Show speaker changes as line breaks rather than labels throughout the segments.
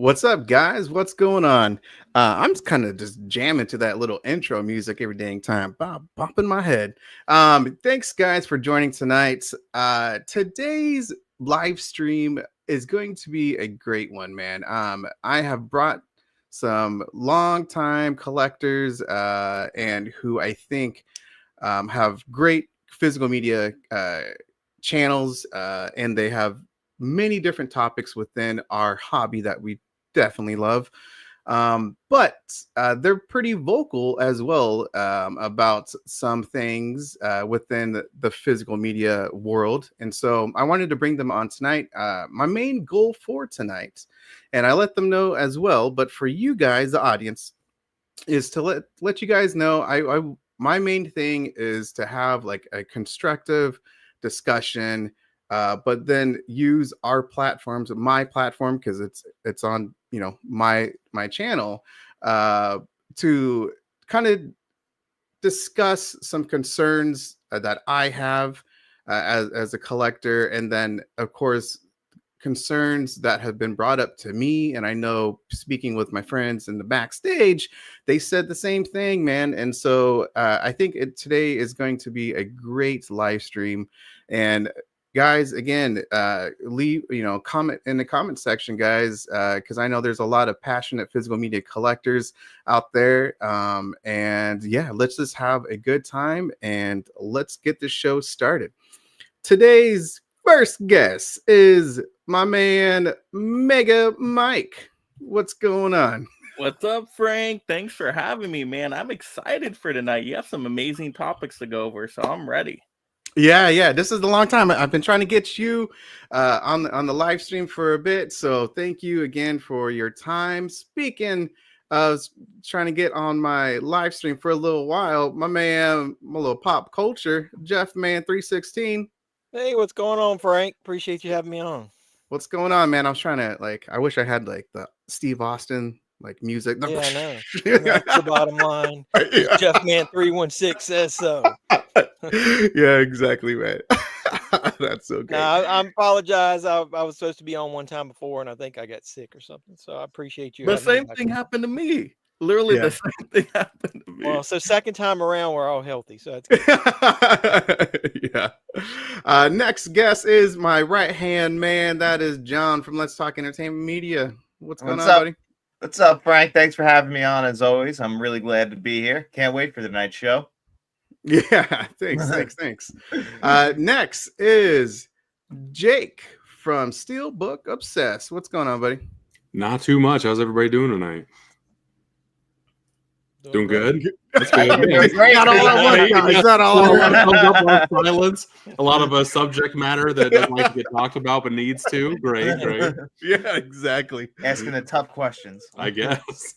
What's up, guys? What's going on? I'm kind of just jamming to that little intro music every dang time, bopping my head. Thanks, guys, for joining tonight. Today's live stream is going to be a great one, man. I have brought some longtime collectors and who I think have great physical media channels, and they have many different topics within our hobby that we definitely love. But they're pretty vocal as well about some things within the physical media world. And so I wanted to bring them on tonight. My main goal for tonight, and I let them know as well, but for you guys, the audience, is to let you guys know my main thing is to have like a constructive discussion, but then use our platforms, my platform, because it's on my channel, to kind of discuss some concerns that I have as a collector, and then of course concerns that have been brought up to me. And I know, speaking with my friends in the backstage, they said the same thing, man. And so I think today is going to be a great live stream. And guys, again, leave comment in the comment section, guys, because I know there's a lot of passionate physical media collectors out there. And yeah, let's just have a good time and let's get the show started. Today's first guest is my man Mega Mike. What's going on?
What's up, Frank? Thanks for having me, man. I'm excited for tonight. You have some amazing topics to go over, so I'm ready.
Yeah. This is a long time. I've been trying to get you on the live stream for a bit. So thank you again for your time. Speaking of trying to get on my live stream for a little while, my little pop culture, Jeff Man 316.
Hey, what's going on, Frank? Appreciate you having me on.
What's going on, man? I was trying to I wish I had like the Steve Austin music.
Yeah, I know. That's the bottom line.
Yeah.
Jeff Man 316 says so.
Yeah, exactly, man. That's so good.
I apologize. I was supposed to be on one time before, and I think I got sick or something. So I appreciate you.
The same thing happened to me. Literally, the same thing happened to me.
Well, so second time around, we're all healthy. So that's good.
Yeah. Next guest is my right-hand man. That is John from Let's Talk Entertainment Media. What's going on, buddy?
What's up, Frank? Thanks for having me on, as always. I'm really glad to be here. Can't wait for the night show.
Yeah, thanks. Next is Jake from Steelbook Obsessed. What's going on, buddy?
Not too much. How's everybody doing tonight? Doing good. That's good.
Not all at once. Not all at once.
Silence. A lot of subject matter that doesn't like to get talked about but needs to. Great.
Yeah, exactly.
Asking the tough questions,
I guess.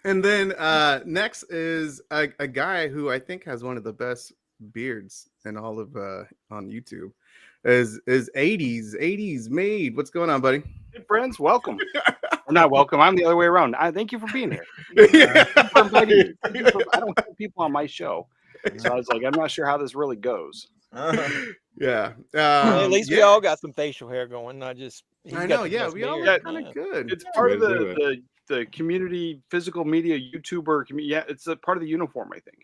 And then next is a guy who I think has one of the best beards in all of on YouTube. Is 80s made. What's going on, buddy?
Hey, friends, welcome. Or not welcome. I'm the other way around. I thank you for being here. I don't have people on my show, so I was like, I'm not sure how this really goes.
Yeah.
At least we all got some facial hair going. Not just.
I know. Yeah, we all look kind of good.
It's part of the community, physical media, YouTuber. Yeah, it's a part of the uniform, I think.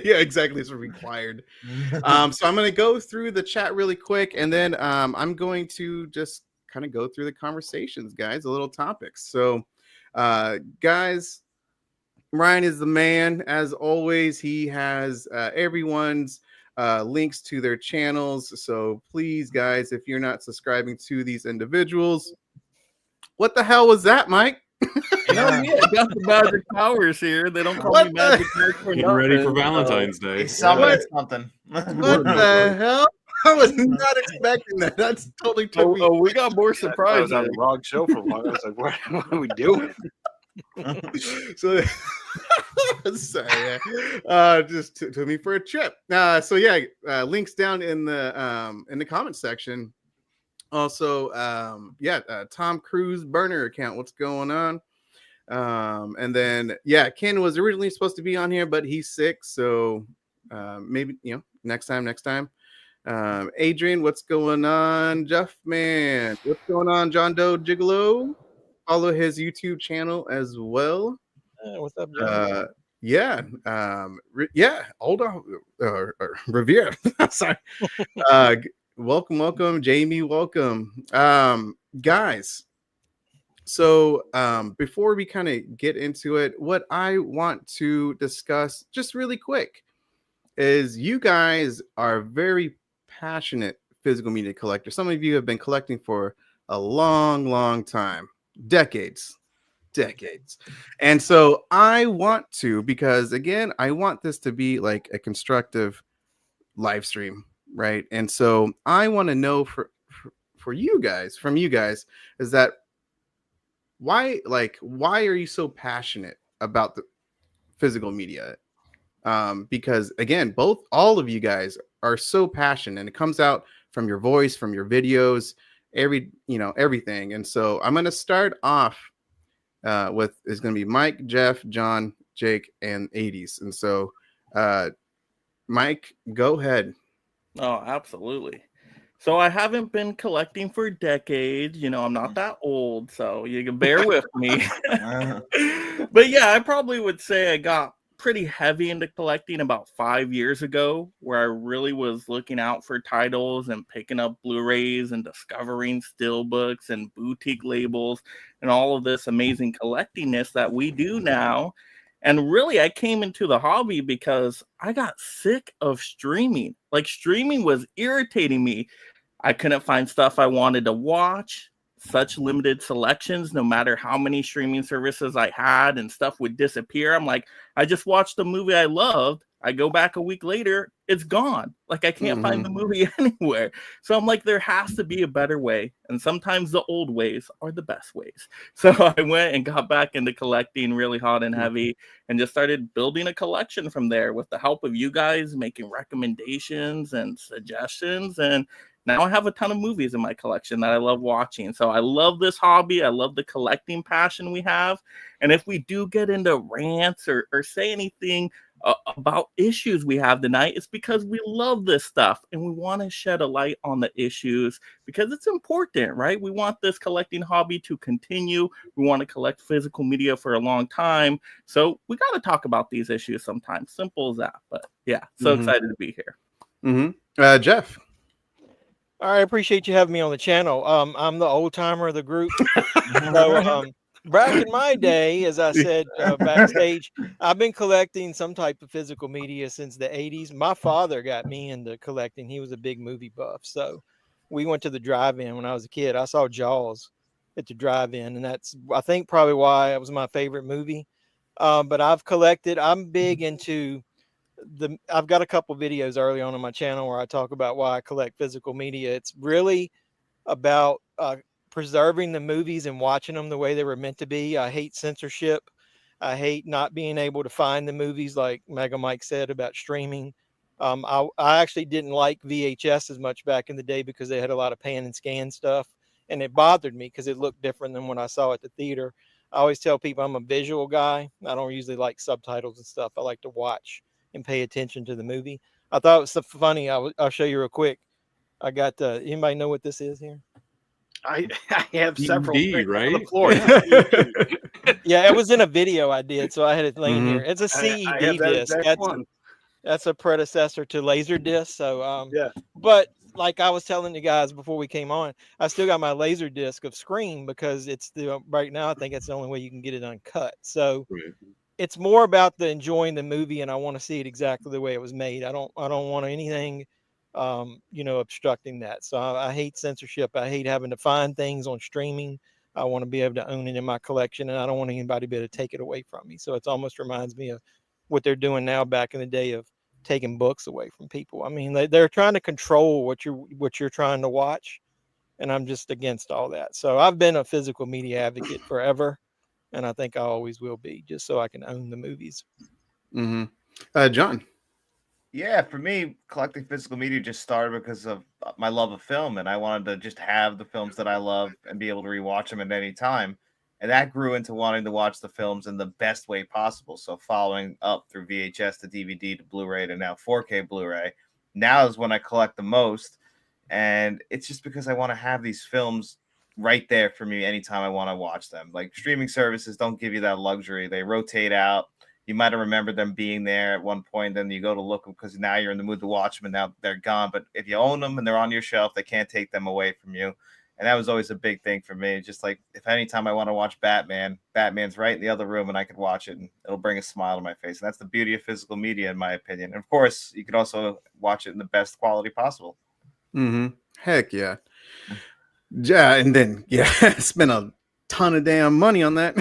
Yeah, exactly. It's required. So I'm going to go through the chat really quick, and then I'm going to just kind of go through the conversations, guys, the little topics. So, guys, Ryan is the man. As always, he has everyone's links to their channels. So please, guys, if you're not subscribing to these individuals, what the hell was that, Mike?
Yeah, got the magic powers here. They don't call me magic powers for
Getting ready for Valentine's Day.
He's summoning something.
What the hell? I was not expecting that. That's totally took me.
Oh, we got more
I
surprises.
was on the wrong show for a while. I was like, what are we doing?
So sorry, just took me for a trip. So yeah, links down in the comment section. Also, Tom Cruise burner account. What's going on? And then Ken was originally supposed to be on here, but he's sick. So maybe next time. Adrian, what's going on? Jeff Man, what's going on? John Doe Gigolo. Follow his YouTube channel as well.
What's up, John?
Yeah, Older Revere. Sorry. Welcome, Jamie. Welcome, guys. So, before we kind of get into it, what I want to discuss just really quick is you guys are very passionate physical media collectors. Some of you have been collecting for a long time, decades. And so I want to, because again, I want this to be like a constructive live stream, right? And so I want to know for you guys, from you guys, is that why are you so passionate about the physical media? Because again, all of you guys are so passionate, and it comes out from your voice, from your videos, everything. And so I'm going to start off with is going to be Mike, Jeff, John, Jake, and 80s. And so, Mike, go ahead.
Oh, absolutely. So I haven't been collecting for decades. I'm not that old, so you can bear with me. But yeah, I probably would say I got pretty heavy into collecting about 5 years ago, where I really was looking out for titles and picking up Blu-rays and discovering steelbooks and boutique labels and all of this amazing collectingness that we do now. And really, I came into the hobby because I got sick of streaming. Like, streaming was irritating me. I couldn't find stuff I wanted to watch, such limited selections, no matter how many streaming services I had, and stuff would disappear. I'm like, I just watched the movie I loved. I go back a week later, it's gone. Like, I can't find the movie anywhere. So I'm like, there has to be a better way. And sometimes the old ways are the best ways. So I went and got back into collecting really hot and heavy, and just started building a collection from there with the help of you guys making recommendations and suggestions. And now I have a ton of movies in my collection that I love watching. So I love this hobby. I love the collecting passion we have. And if we do get into rants or say anything about issues we have tonight, it's because we love this stuff and we want to shed a light on the issues because it's important, right? We want this collecting hobby to continue. We want to collect physical media for a long time. So we got to talk about these issues sometimes. Simple as that. But yeah, so excited to be here.
Jeff.
All right, I appreciate you having me on the channel. I'm the old timer of the group. So, back in my day, as I said backstage, I've been collecting some type of physical media since the 80s. My father got me into collecting. He was a big movie buff. So we went to the drive-in when I was a kid. I saw Jaws at the drive-in, and that's, I think, probably why it was my favorite movie. But I've collected. I'm big into I've got a couple videos early on my channel where I talk about why I collect physical media. It's really about preserving the movies and watching them the way they were meant to be. I hate censorship. I hate not being able to find the movies, like Mega Mike said about streaming. I actually didn't like VHS as much back in the day because they had a lot of pan and scan stuff, and it bothered me because it looked different than what I saw at the theater. I always tell people I'm a visual guy. I don't usually like subtitles and stuff. I like to watch and pay attention to the movie. I thought it was so funny. I'll show you real quick. I got anybody know what this is here?
I have several
DVD, right?
on the floor.
Yeah, it was in a video I did, so I had it laying here. It's a CED
I have
disc. That's a predecessor to Laserdisc. So
yeah.
But like I was telling you guys before we came on, I still got my Laserdisc of Scream because it's right now I think it's the only way you can get it uncut. So it's more about the enjoying the movie, and I want to see it exactly the way it was made. I don't want anything obstructing that. So I hate censorship. I hate having to find things on streaming. I want to be able to own it in my collection, and I don't want anybody to be able to take it away from me. So it almost reminds me of what they're doing now back in the day of taking books away from people. I mean, they're trying to control what you're trying to watch, and I'm just against all that. So I've been a physical media advocate forever, and I think I always will be, just so I can own the movies.
John.
Yeah, for me, collecting physical media just started because of my love of film, and I wanted to just have the films that I love and be able to rewatch them at any time. And that grew into wanting to watch the films in the best way possible. So following up through VHS to DVD to Blu-ray to now 4K Blu-ray, now is when I collect the most. And it's just because I want to have these films right there for me anytime I want to watch them. Like streaming services don't give you that luxury. They rotate out. You might have remembered them being there at one point, then you go to look because now you're in the mood to watch them and now they're gone. But if you own them and they're on your shelf, they can't take them away from you. And that was always a big thing for me. Just like if anytime I want to watch Batman, Batman's right in the other room and I could watch it and it'll bring a smile to my face. And that's the beauty of physical media, in my opinion. And of course, you could also watch it in the best quality possible.
Heck yeah. Yeah, and then spend a ton of damn money on that.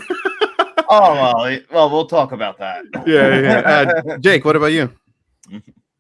Oh well, we'll talk about that.
Yeah. Jake, what about you?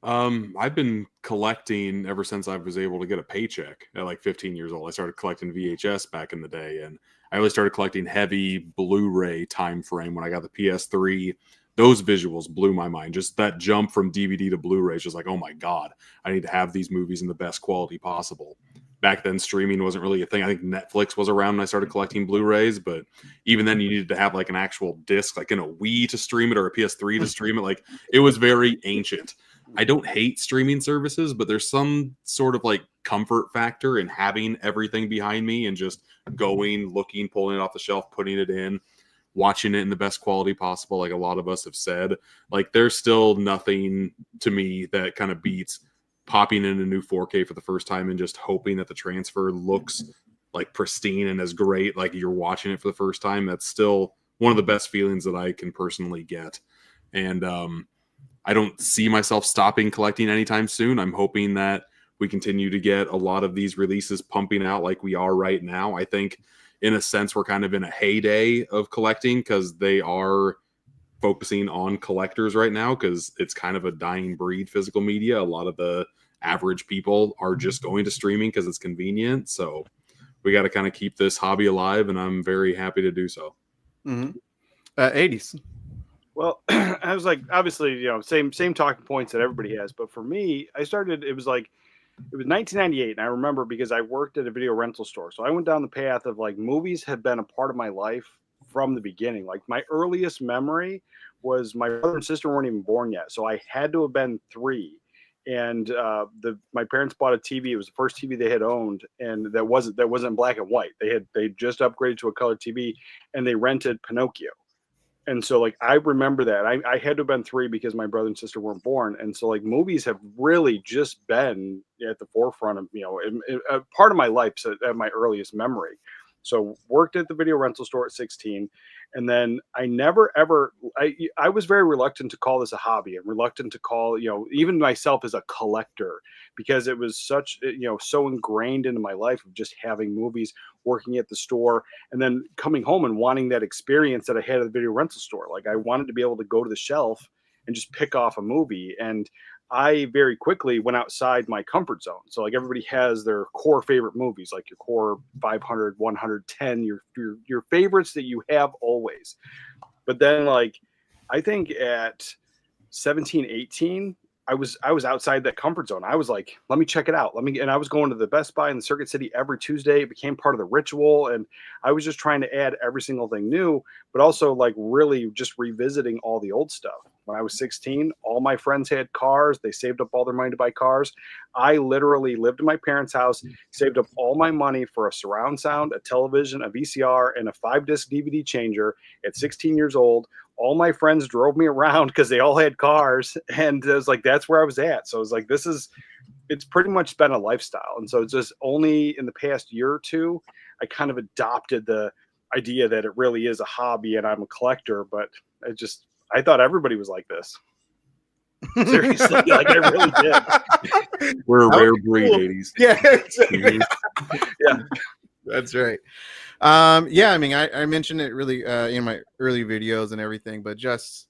I've been collecting ever since I was able to get a paycheck at like 15 years old. I started collecting VHS back in the day, and I really started collecting heavy Blu-ray time frame when I got the PS3. Those visuals blew my mind. Just that jump from DVD to Blu-ray is just like, oh my God, I need to have these movies in the best quality possible. Back then, streaming wasn't really a thing. I think Netflix was around when I started collecting Blu-rays, but even then you needed to have like an actual disc, like in a Wii to stream it or a PS3 to stream it. Like it was very ancient. I don't hate streaming services, but there's some sort of like comfort factor in having everything behind me and just going, looking, pulling it off the shelf, putting it in, watching it in the best quality possible. Like a lot of us have said, like there's still nothing to me that kind of beats popping in a new 4K for the first time and just hoping that the transfer looks like pristine and as great like you're watching it for the first time. That's still one of the best feelings that I can personally get. And I don't see myself stopping collecting anytime soon. I'm hoping that we continue to get a lot of these releases pumping out like we are right now. I think in a sense we're kind of in a heyday of collecting because they are focusing on collectors right now because it's kind of a dying breed, physical media. A lot of the average people are just going to streaming because it's convenient. So we got to kind of keep this hobby alive, and I'm very happy to do so.
80s.
Well, I was like, obviously, same talking points that everybody has. But for me, it was 1998. And I remember because I worked at a video rental store. So I went down the path of like movies had been a part of my life from the beginning. Like my earliest memory was my brother and sister weren't even born yet. So I had to have been 3. And my parents bought a TV. It was the first TV they had owned, and that wasn't black and white. They just upgraded to a color TV, and they rented Pinocchio. And so like I remember that I had to have been 3 because my brother and sister weren't born. And so like movies have really just been at the forefront of a part of my life at my earliest memory. So worked at the video rental store at 16. And then I never, ever, I was very reluctant to call this a hobby and reluctant to call, even myself as a collector, because it was such, so ingrained into my life of just having movies, working at the store, and then coming home and wanting that experience that I had at the video rental store. Like I wanted to be able to go to the shelf and just pick off a movie. And I very quickly went outside my comfort zone. So like everybody has their core favorite movies, like your core 500, 110, your favorites that you have always. But then like, I think at 17, 18, I was outside that comfort zone. I was like, let me check it out. And I was going to the Best Buy in the Circuit City every Tuesday. It became part of the ritual. And I was just trying to add every single thing new, but also like really just revisiting all the old stuff. When I was 16, all my friends had cars. They saved up all their money to buy cars. I literally lived in my parents' house, saved up all my money for a surround sound, a television, a VCR, and a 5-disc DVD changer at 16 years old. All my friends drove me around because they all had cars. And it was like, that's where I was at. So it was like, it's pretty much been a lifestyle. And so it's just only in the past year or two, I kind of adopted the idea that it really is a hobby and I'm a collector, but I thought everybody was like this. Seriously, like I really did.
We're a rare breed, cool. 80s.
Yeah, exactly. Yeah, that's right. I mean, I mentioned it really in my early videos and everything, but just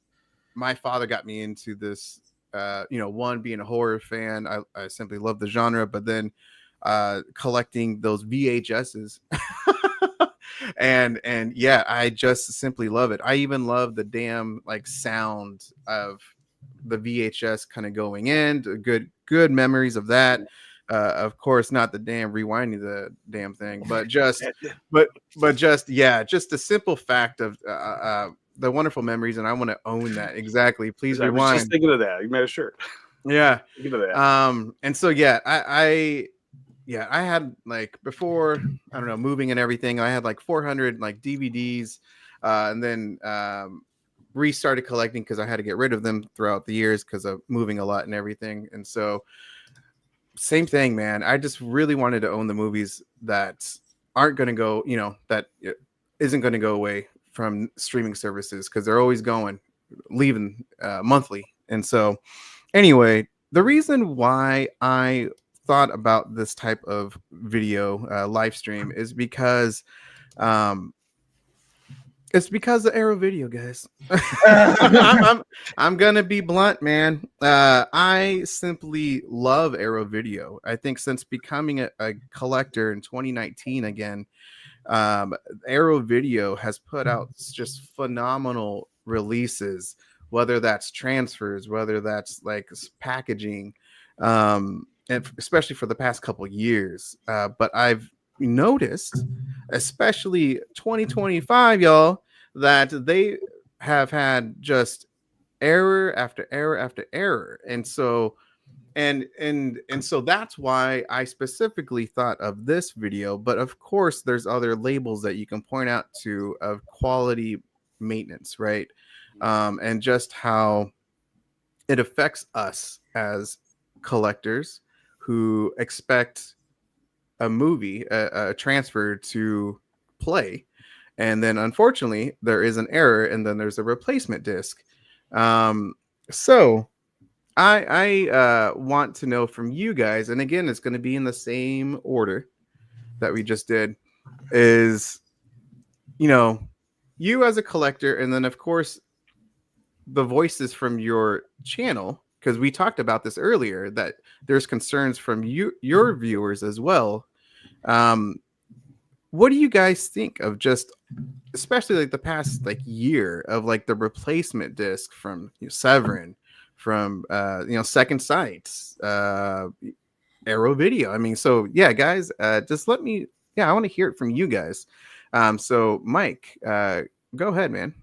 my father got me into this. One, being a horror fan, I simply love the genre, but then collecting those VHSs. and yeah, I just simply love it. I even love the damn like sound of the VHS kind of going in. Good memories of that. Of course, not the damn rewinding the damn thing, but just just the simple fact of the wonderful memories, and I want to own that. Exactly. Please rewind.
I was just thinking of that. You made a shirt.
Yeah.
Look at that.
And so yeah, I had like before, I don't know, moving and everything, I had like 400 like DVDs, and then restarted collecting because I had to get rid of them throughout the years because of moving a lot and everything. And so same thing, man. I just really wanted to own the movies that aren't going to go, you know, that isn't going to go away from streaming services because they're always leaving monthly. And so anyway, the reason why I thought about this type of video live stream is because it's because of Arrow Video, guys. I'm gonna be blunt, man. I simply love Arrow Video. I think since becoming a collector in 2019 again, Arrow Video has put out just phenomenal releases, whether that's transfers, whether that's like packaging, and especially for the past couple years. But I've noticed, especially 2025, y'all, that they have had just error after error after error. And so so that's why I specifically thought of this video. But of course, there's other labels that you can point out to of quality maintenance, right? And just how it affects us as collectors who expect a movie, a transfer to play, and then unfortunately there is an error, and then there's a replacement disc. So I want to know from you guys, and again, it's going to be in the same order that we just did, is, you know, you as a collector, and then of course the voices from your channel, because we talked about this earlier, that there's concerns from your viewers as well. What do you guys think of just, especially like the past like year of like the replacement disc from Severin, from Second Sights, Arrow Video? I mean, so yeah, guys, just let me, I want to hear it from you guys. So Mike, go ahead, man.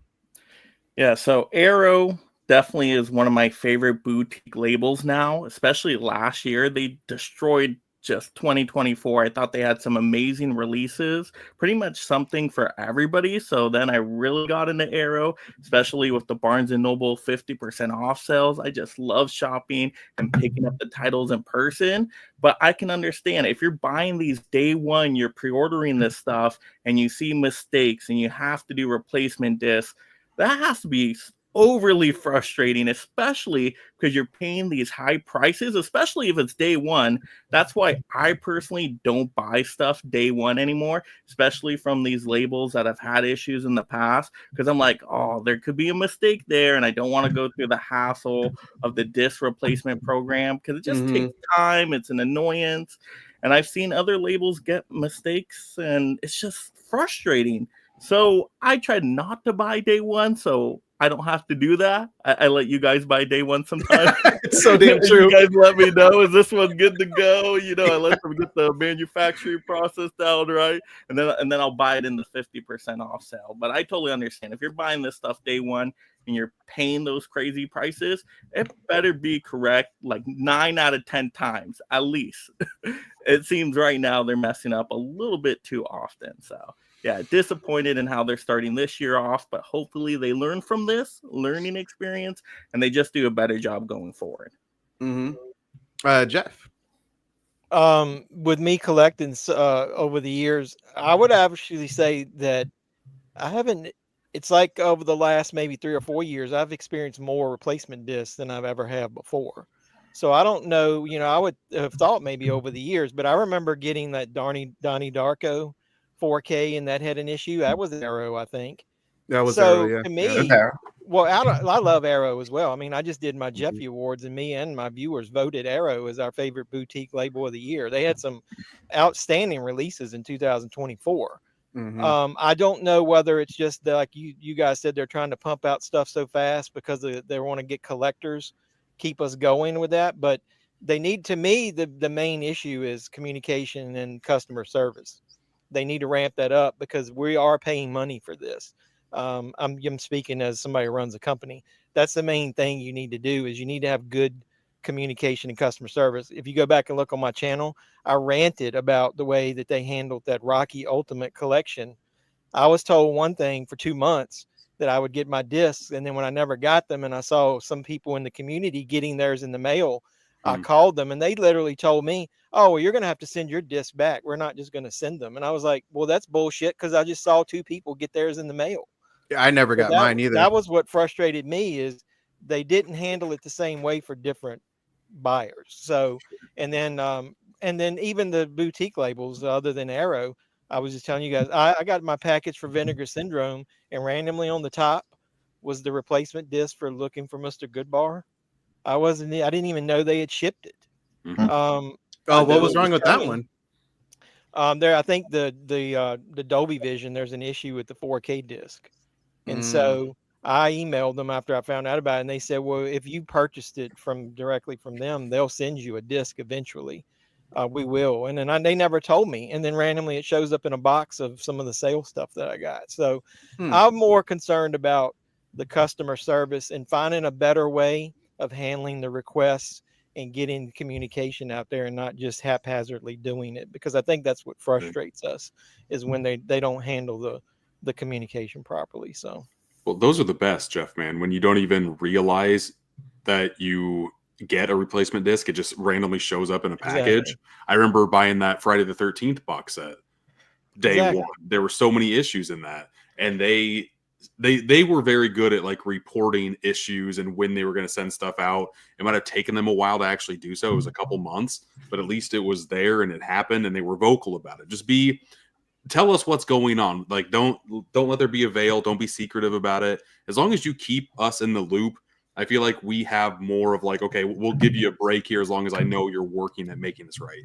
Yeah, so Arrow definitely is one of my favorite boutique labels now, especially last year. They destroyed just 2024. I thought they had some amazing releases, pretty much something for everybody. So then I really got into Arrow, especially with the Barnes & Noble 50% off sales. I just love shopping and picking up the titles in person. But I can understand if you're buying these day one, you're pre-ordering this stuff, and you see mistakes and you have to do replacement discs, that has to be overly frustrating, especially because you're paying these high prices, especially if it's day one. That's why I personally don't buy stuff day one anymore, especially from these labels that have had issues in the past, because I'm like, oh, there could be a mistake there, and I don't want to go through the hassle of the disc replacement program because it just takes time. It's an annoyance. And I've seen other labels get mistakes, and it's just frustrating. So I tried not to buy day one, so I don't have to do that. I let you guys buy day one sometimes.
It's so damn true.
You guys let me know, is this one good to go? I let them get the manufacturing process down right, and then I'll buy it in the 50% off sale. But I totally understand if you're buying this stuff day one and you're paying those crazy prices, it better be correct like 9 out of 10 times at least. It seems right now they're messing up a little bit too often. So yeah, disappointed in how they're starting this year off, but hopefully they learn from this learning experience and they just do a better job going forward.
Jeff?
With me collecting over the years, I would actually say that I haven't, it's like over the last maybe 3 or 4 years, I've experienced more replacement discs than I've ever had before. So I don't know, I would have thought maybe over the years, but I remember getting that Donnie Darko 4K, and that had an issue. That was Arrow, I think.
That was
so.
Arrow, yeah.
To me, well, I love Arrow as well. I mean, I just did my Jeffy Awards, and me and my viewers voted Arrow as our favorite boutique label of the year. They had some outstanding releases in 2024. I don't know whether it's just that, like you guys said, they're trying to pump out stuff so fast because they want to get collectors, keep us going with that. But they need, to me, the main issue is communication and customer service. They need to ramp that up because we are paying money for this. I'm speaking as somebody who runs a company. That's the main thing you need to do, is you need to have good communication and customer service. If you go back and look on my channel, I ranted about the way that they handled that Rocky Ultimate collection. I was told one thing for 2 months, that I would get my discs, and then when I never got them, and I saw some people in the community getting theirs in the mail, I called them, and they literally told me, "Oh, well, you're going to have to send your disc back. We're not just going to send them." And I was like, "Well, that's bullshit, because I just saw 2 people get theirs in the mail."
Yeah, I never got mine either.
That was what frustrated me, is they didn't handle it the same way for different buyers. So, and then even the boutique labels, other than Arrow, I was just telling you guys, I got my package for Vinegar Syndrome, and randomly on the top was the replacement disc for Looking for Mr. Goodbar. I didn't even know they had shipped it.
Oh, what was wrong with that one?
I think the Dolby Vision, there's an issue with the 4K disc. And so I emailed them after I found out about it, and they said, well, if you purchased it directly from them, they'll send you a disc eventually. We will. And then they never told me. And then randomly it shows up in a box of some of the sale stuff that I got. So I'm more concerned about the customer service and finding a better way of handling the requests and getting communication out there, and not just haphazardly doing it, because I think that's what frustrates us, is when they don't handle the communication properly. So,
well, those are the best, Jeff, man, when you don't even realize that you get a replacement disc, it just randomly shows up in a package. Exactly. I remember buying that Friday the 13th box set day one. There were so many issues in that, and they were very good at like reporting issues and when they were going to send stuff out. It might have taken them a while to actually do so. It was a couple months, but at least it was there and it happened, and they were vocal about it. Just tell us what's going on. Like, don't let there be a veil. Don't be secretive about it. As long as you keep us in the loop, I feel like we have more of like, okay, we'll give you a break here as long as I know you're working at making this right.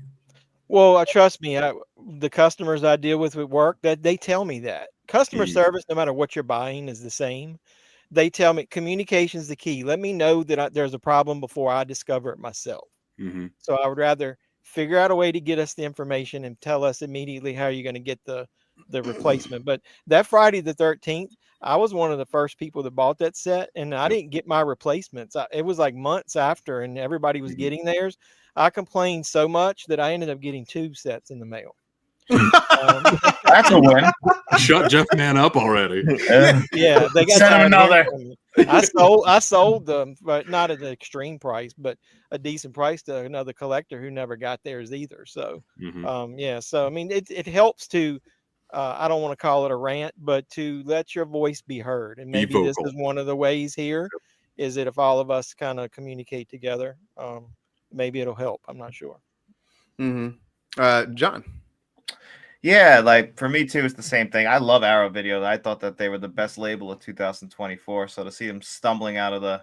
Well, trust me, the customers I deal with at work, that they tell me that customer service, no matter what you're buying, is the same. They tell me communication is the key. Let me know that there's a problem before I discover it myself. So I would rather figure out a way to get us the information and tell us immediately how you're going to get the replacement. But that Friday the 13th, I was one of the first people that bought that set, and I didn't get my replacements. It was like months after, and everybody was getting theirs. I complained so much that I ended up getting 2 sets in the mail.
That's a win.
Shut Jeff man up already.
Yeah, they got
send him another.
I sold them, but not at an extreme price, but a decent price to another collector who never got theirs either. So, so I mean, it helps to. I don't want to call it a rant, but to let your voice be heard. And maybe this is one of the ways here, is that if all of us kind of communicate together, maybe it'll help. I'm not sure.
John.
Yeah, like for me too, it's the same thing. I love Arrow Video. I thought that they were the best label of 2024. So to see them stumbling out of the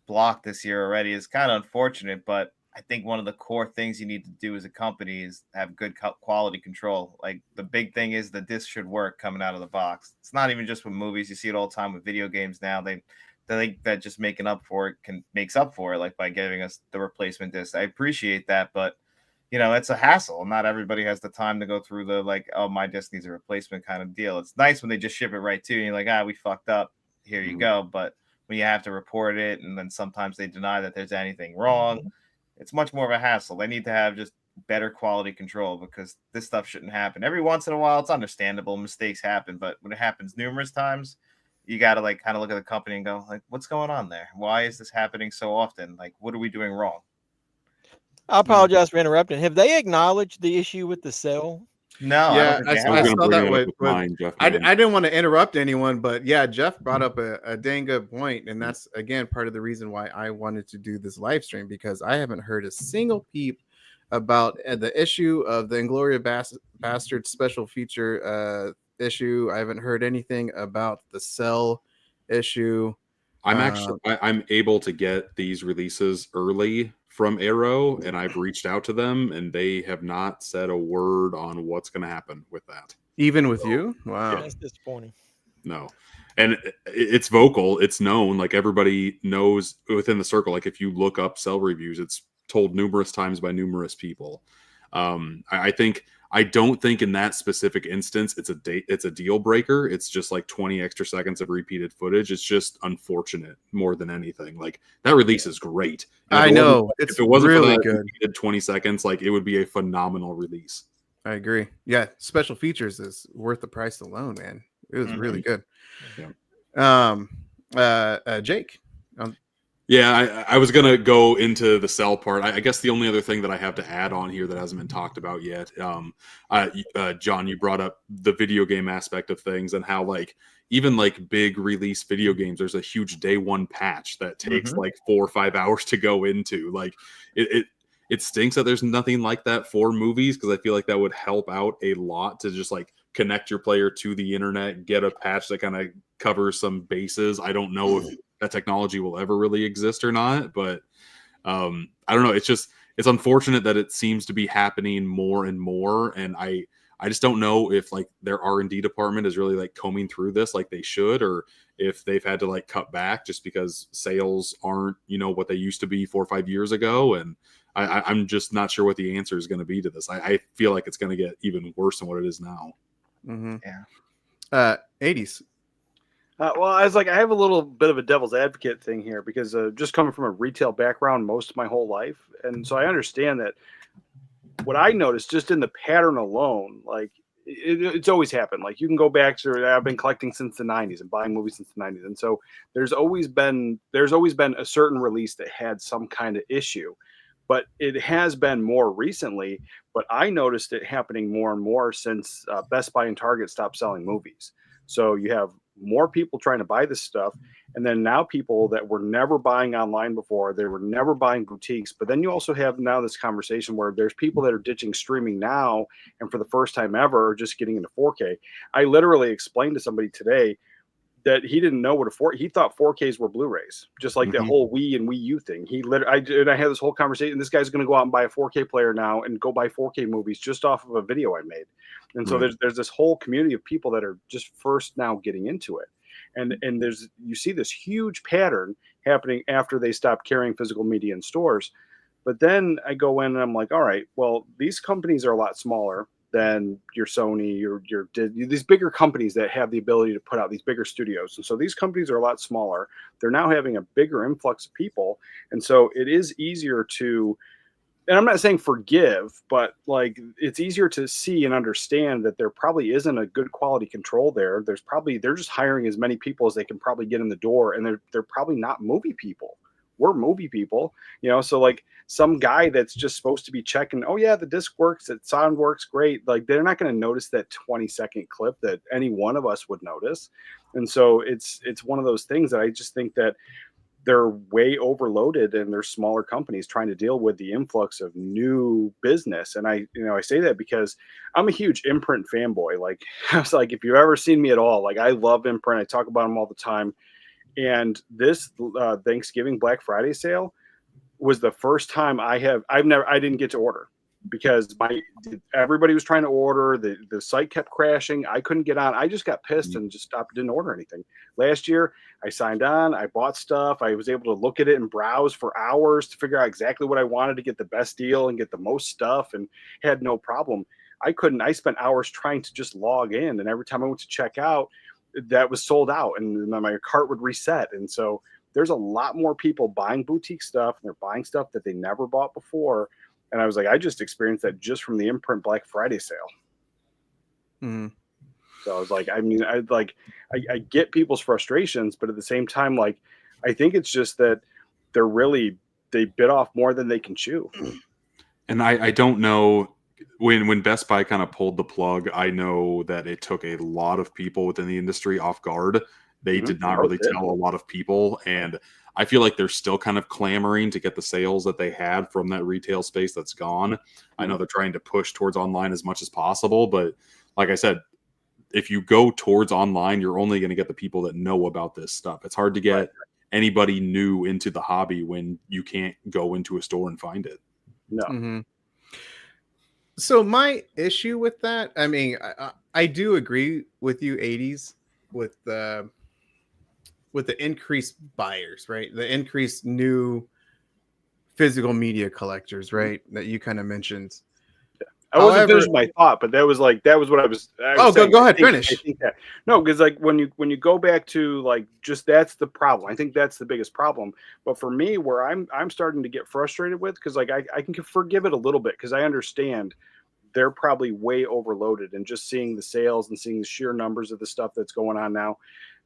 block this year already is kind of unfortunate, but I think one of the core things you need to do as a company is have good quality control. Like the big thing is the disc should work coming out of the box. It's not even just with movies. You see it all the time with video games now. They think that just making up for it makes up for it, like by giving us the replacement disc. I appreciate that, but you know, it's a hassle. Not everybody has the time to go through the like, oh, my disc needs a replacement kind of deal. It's nice when they just ship it right to you. And you're like, we fucked up. Here you go. But when you have to report it, and then sometimes they deny that there's anything wrong, it's much more of a hassle. They need to have just better quality control, because this stuff shouldn't happen. Every once in a while, it's understandable. Mistakes happen. But when it happens numerous times, you got to like kind of look at the company and go like, what's going on there? Why is this happening so often? Like, what are we doing wrong?
I apologize for interrupting. Have they acknowledged the issue with the cell?
No.
Yeah, I saw that with mine, Jeff. I didn't want to interrupt anyone, but yeah, Jeff brought up a dang good point, and that's again part of the reason why I wanted to do this live stream, because I haven't heard a single peep about the issue of the Inglourious Bastard special feature issue. I haven't heard anything about the cell issue.
I'm able to get these releases early from Arrow, and I've reached out to them, and they have not said a word on what's going to happen with that.
Even with you? Wow.
Yeah, that's disappointing.
No. And it's vocal. It's known. Like, everybody knows within the circle. Like, if you look up cell reviews, it's told numerous times by numerous people. I think I don't think in that specific instance it's a deal breaker. It's just like 20 extra seconds of repeated footage. It's just unfortunate more than anything. Like that release is great. And
I know it's
if it wasn't
really
for that
good.
repeated 20 seconds, like it would be a phenomenal release.
I agree. Yeah, special features is worth the price alone, man. It was really good. Jake.
Yeah, I was going to go into the sell part. I guess the only other thing that I have to add on here that hasn't been talked about yet, John, you brought up the video game aspect of things and how like even like big release video games, there's a huge day one patch that takes like 4 or 5 hours to go into. Like it stinks that there's nothing like that for movies, because I feel like that would help out a lot to just like connect your player to the internet, get a patch that kind of covers some bases. I don't know if that technology will ever really exist or not, but I don't know. It's unfortunate that it seems to be happening more and more, and I just don't know if like their R&D department is really like combing through this like they should, or if they've had to like cut back just because sales aren't, you know, what they used to be 4 or 5 years ago. And I'm just not sure what the answer is going to be to this. I feel like it's going to get even worse than what it is now.
Yeah. 80s.
Well, I was like, I have a little bit of a devil's advocate thing here, because just coming from a retail background most of my whole life. And so I understand that what I noticed just in the pattern alone, like it's always happened. Like you can go back to, I've been collecting since the 90s and buying movies since the 90s. And so there's always been a certain release that had some kind of issue, but it has been more recently. But I noticed it happening more and more since Best Buy and Target stopped selling movies. So you have more people trying to buy this stuff. And then now people that were never buying online before, they were never buying boutiques. But then you also have now this conversation where there's people that are ditching streaming now, and for the first time ever, are just getting into 4K. I literally explained to somebody today that he didn't know what he thought 4Ks were Blu-rays, just like the whole Wii and Wii U thing. I had this whole conversation. This guy's going to go out and buy a 4K player now and go buy 4K movies just off of a video I made. And so there's this whole community of people that are just first now getting into it. And you see this huge pattern happening after they stop carrying physical media in stores. But then I go in and I'm like, all right, well, these companies are a lot smaller than your Sony, these bigger companies that have the ability to put out these bigger studios. And so these companies are a lot smaller. They're now having a bigger influx of people. And so it is easier to, and I'm not saying forgive, but like it's easier to see and understand that there probably isn't a good quality control there. They're just hiring as many people as they can probably get in the door. And they're probably not movie people. We're movie people, you know? So like some guy that's just supposed to be checking, oh yeah, the disc works, the sound works great. Like they're not going to notice that 20-second clip that any one of us would notice. And so it's one of those things that I just think that they're way overloaded, and they're smaller companies trying to deal with the influx of new business. And I say that because I'm a huge Imprint fanboy. Like I was like, if you've ever seen me at all, like I love Imprint. I talk about them all the time. And this Thanksgiving Black Friday sale was the first time I didn't get to order, because everybody was trying to order. The site kept crashing. I couldn't get on. I just got pissed and just stopped, didn't order anything. Last year, I signed on. I bought stuff. I was able to look at it and browse for hours to figure out exactly what I wanted to get the best deal and get the most stuff, and had no problem. I spent hours trying to just log in, and every time I went to check out, that was sold out, and then my cart would reset. And so there's a lot more people buying boutique stuff, and they're buying stuff that they never bought before. And I was like, I just experienced that just from the Imprint Black Friday sale. So I was like, I mean, I get people's frustrations, but at the same time, like, I think it's just that they bit off more than they can chew.
And I don't know, when Best Buy kind of pulled the plug, I know that it took a lot of people within the industry off guard. They did not really tell a lot of people, and I feel like they're still kind of clamoring to get the sales that they had from that retail space that's gone. I know they're trying to push towards online as much as possible, but like I said, if you go towards online, you're only going to get the people that know about this stuff. It's hard to get anybody new into the hobby when you can't go into a store and find it.
No.
So my issue with that, I mean, I do agree with you, 80s, with the increased buyers, right? The increased new physical media collectors, right? That you kind of mentioned.
I wasn't
However,
finishing my thought, but that was what I was
oh,
saying.
go ahead,
I
finish.
think that no, because like when you go back to like just that's the problem. I think that's the biggest problem. But for me, where I'm starting to get frustrated with, because like I can forgive it a little bit because I understand they're probably way overloaded, and just seeing the sales and seeing the sheer numbers of the stuff that's going on now.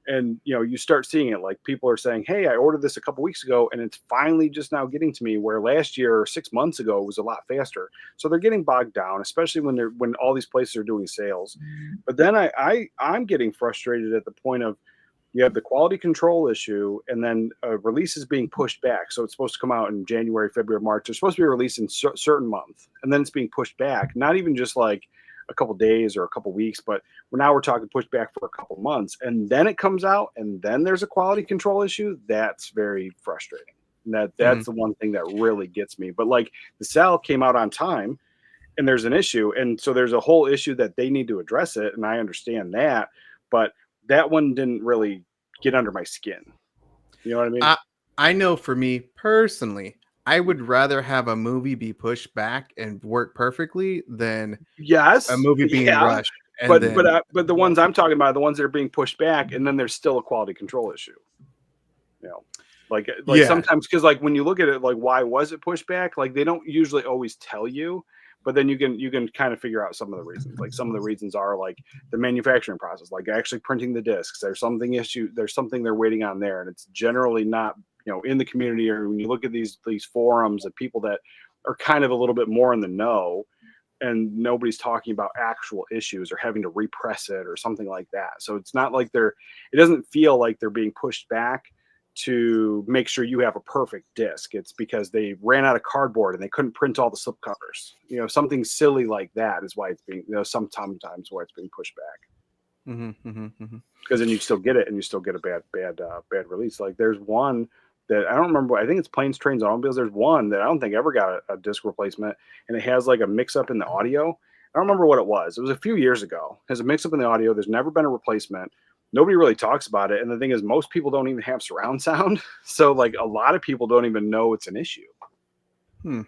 And you start seeing it, like people are saying, hey, I ordered this a couple weeks ago and it's finally just now getting to me, where last year or 6 months ago it was a lot faster. So they're getting bogged down, especially when all these places are doing sales. But then I'm getting frustrated at the point of, you have the quality control issue, and then release is being pushed back. So it's supposed to come out in January, February, March. It's supposed to be released in certain month, and then it's being pushed back. Not even just like a couple days or a couple weeks, but we're talking pushed back for a couple months, and then it comes out, and then there's a quality control issue. That's very frustrating. And that's the one thing that really gets me. But like the cell came out on time, and there's an issue, and so there's a whole issue that they need to address it, and I understand that, but that one didn't really get under my skin. You know what I mean?
I know for me personally, I would rather have a movie be pushed back and work perfectly than
Yes,
a movie being rushed. And
but the ones I'm talking about are the ones that are being pushed back, and then there's still a quality control issue. Like
Yeah.
sometimes, because like when you look at it, like why was it pushed back? Like they don't usually always tell you, but then you can kind of figure out some of the reasons. Like some of the reasons are like the manufacturing process, like actually printing the discs. There's something they're waiting on there, and it's generally not in the community, or when you look at these forums of people that are kind of a little bit more in the know, and nobody's talking about actual issues or having to repress it or something like that. So it's not like it doesn't feel like they're being pushed back to make sure you have a perfect disc. It's because they ran out of cardboard and they couldn't print all the slip covers. Something silly like that is why it's being, sometimes why it's being pushed back. Because then you still get it, and you still get a bad release. Like there's one that I don't remember. I think it's Planes, Trains, Automobiles. There's one that I don't think ever got a disc replacement, and it has like a mix-up in the audio. I don't remember what it was. It was a few years ago. It has a mix-up in the audio. There's never been a replacement. Nobody really talks about it. And the thing is, most people don't even have surround sound. So like a lot of people don't even know it's an issue.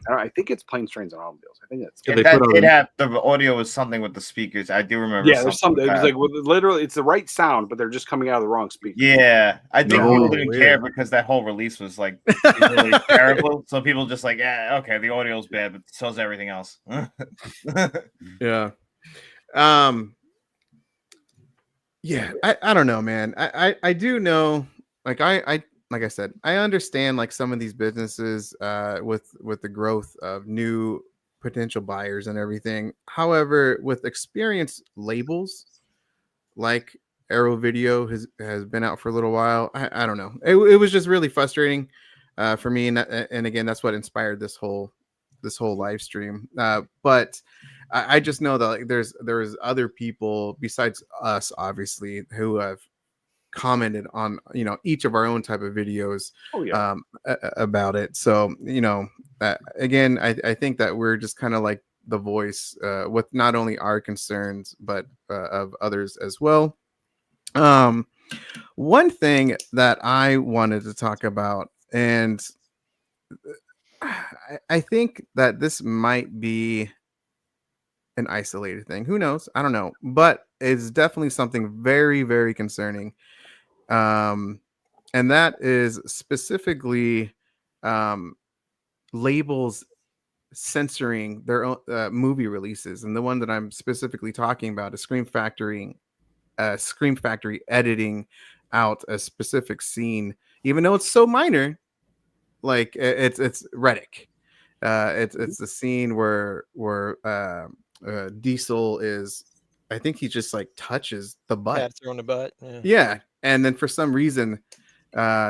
I think it's Planes, Trains, and Automobiles. I think that's
the audio was something with the speakers. I do remember.
Yeah, there's something. It was like literally, it's the right sound, but they're just coming out of the wrong speaker.
Yeah, I think people didn't care because that whole release was like really terrible. So people just like, yeah, okay, the audio's bad, but so's everything else.
Yeah. Yeah, I don't know, man. I do know, like I said, I understand like some of these businesses with the growth of new potential buyers and everything. However, with experienced labels like Arrow Video has been out for a little while, I don't know. It was just really frustrating for me, and again, that's what inspired this whole live stream. But I just know that like there's other people besides us, obviously, who have commented on each of our own type of videos about it. So again, I think that we're just kind of like the voice with not only our concerns but of others as well. One thing that I wanted to talk about, and I think that this might be an isolated thing. Who knows? I don't know, but it's definitely something very, very concerning. And that is specifically labels censoring their own movie releases. And the one that I'm specifically talking about is Scream Factory editing out a specific scene, even though it's so minor. Like it's Reddick. It's the scene where Diesel is, I think he just like touches the butt.
Pats her on the butt.
Yeah. And then for some reason,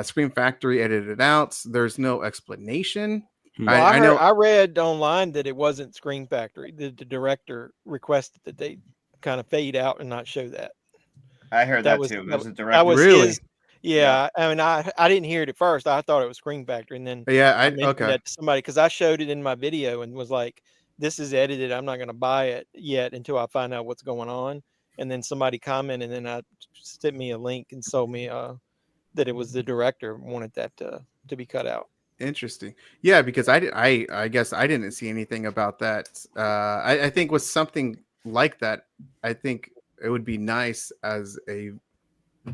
Scream Factory edited it out. There's no explanation.
Well, I read online that it wasn't Scream Factory. The director requested that they kind of fade out and not show that.
I heard that too. It was a director.
Really?
Yeah, I mean, I didn't hear it at first. I thought it was Scream Factory, and then
I
mentioned that to somebody because I showed it in my video and was like, "This is edited. I'm not going to buy it yet until I find out what's going on." And then somebody commented, and then sent me a link and told me that it was the director wanted that to be cut out.
Interesting. Yeah, because I guess I didn't see anything about that. I think with something like that, I think it would be nice as a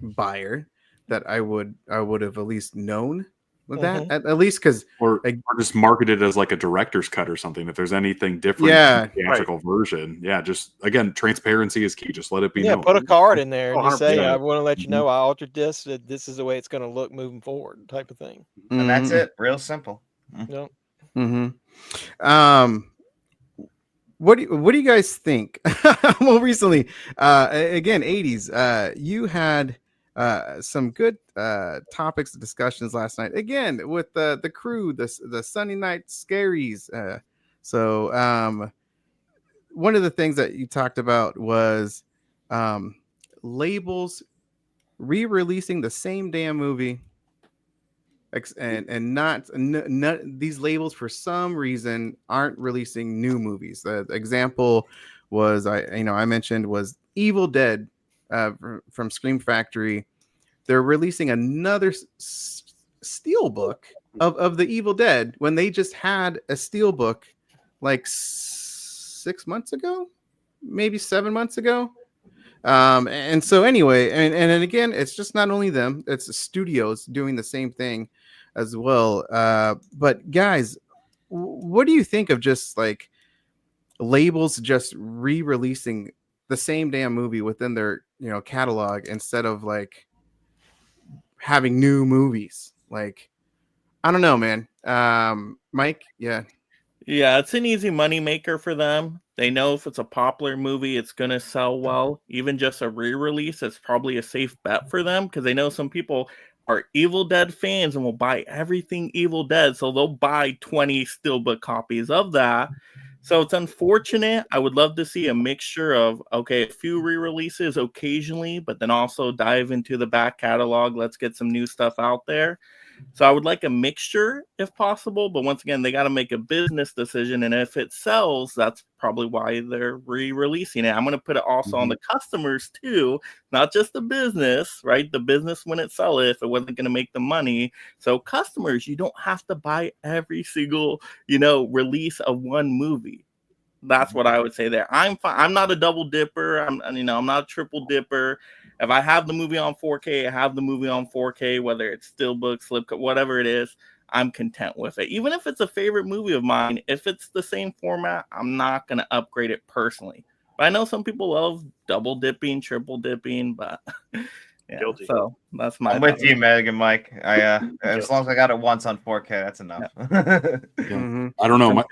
buyer that I would have at least known with that at least because
or just market it as like a director's cut or something. If there's anything different,
Yeah,
from the theatrical version, yeah, just again, transparency is key. Just let it be
Yeah,
known.
put a card in there and just say,
100%.
I want to let you
Mhm.
know I altered this, that this is the way it's going to look moving forward, type of thing.
And that's
Mhm.
it. Real simple.
Yep.
What do you guys think? Well, recently, again, 80s. You had some good topics and discussions last night. Again, with the crew, the Sunday night scaries. One of the things that you talked about was labels re-releasing the same damn movie and not these labels for some reason aren't releasing new movies. The example was I mentioned was Evil Dead from Scream Factory. They're releasing another steel book of the Evil Dead when they just had a steel book like 6 months ago, maybe 7 months ago. And so anyway, and again, it's just not only them, it's the studios doing the same thing as well. But guys, what do you think of just like labels just re-releasing the same damn movie within their catalog instead of like having new movies? Like, I don't know, man. Mike, yeah.
Yeah, it's an easy money maker for them. They know if it's a popular movie, it's going to sell well. Even just a re-release, it's probably a safe bet for them because they know some people are Evil Dead fans and will buy everything Evil Dead, so they'll buy 20 steelbook copies of that. So it's unfortunate. I would love to see a mixture of, okay, a few re-releases occasionally, but then also dive into the back catalog. Let's get some new stuff out there. So I would like a mixture if possible, but once again, they got to make a business decision. And if it sells, that's probably why they're re-releasing it. I'm going to put it also on the customers too, not just the business, right? The business wouldn't sell it if it wasn't going to make the money. So customers, you don't have to buy every single, release of one movie. That's what I would say there. I'm fine. I'm not a double dipper. I'm not a triple dipper. If I have the movie on 4K, I have the movie on 4K, whether it's steelbook, slipcover, whatever it is, I'm content with it. Even if it's a favorite movie of mine, if it's the same format, I'm not going to upgrade it personally. But I know some people love double dipping, triple dipping, but yeah,
Guilty.
so that's my
I'm with you, Meg and Mike. As long as I got it once on 4K, that's enough.
Yeah. I don't know.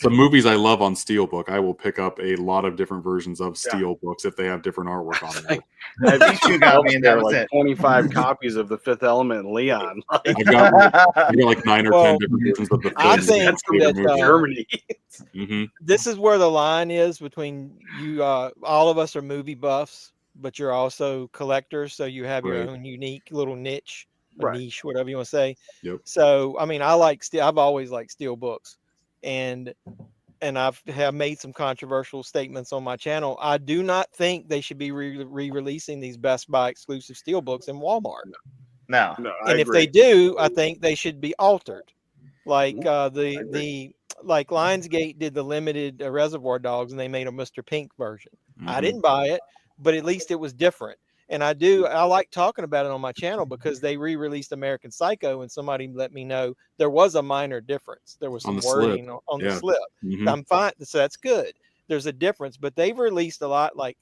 The movies I love on Steelbook, I will pick up a lot of different versions of Steelbooks if they have different artwork on them.
These two got me, and that was
like
it.
25 copies of The Fifth Element and Leon.
I've got like 9 or 10 different versions of the
I
Thing.
think
That's from
that,
Germany.
this is where the line is between you. All of us are movie buffs, but you're also collectors, so you have your own unique little niche, niche, whatever you want to say.
Yep.
So, I mean, I've always liked steel books, and have made some controversial statements on my channel. I do not think they should be re-releasing these Best Buy exclusive steel books in Walmart.
No.
And if they do, I think they should be altered. Like like Lionsgate did the limited Reservoir Dogs, and they made a Mr. Pink version. I didn't buy it, but at least it was different. And I like talking about it on my channel because they re-released American Psycho, and somebody let me know there was a minor difference. There was some wording on the slip. I'm fine. So that's good. There's a difference, but they've released a lot, like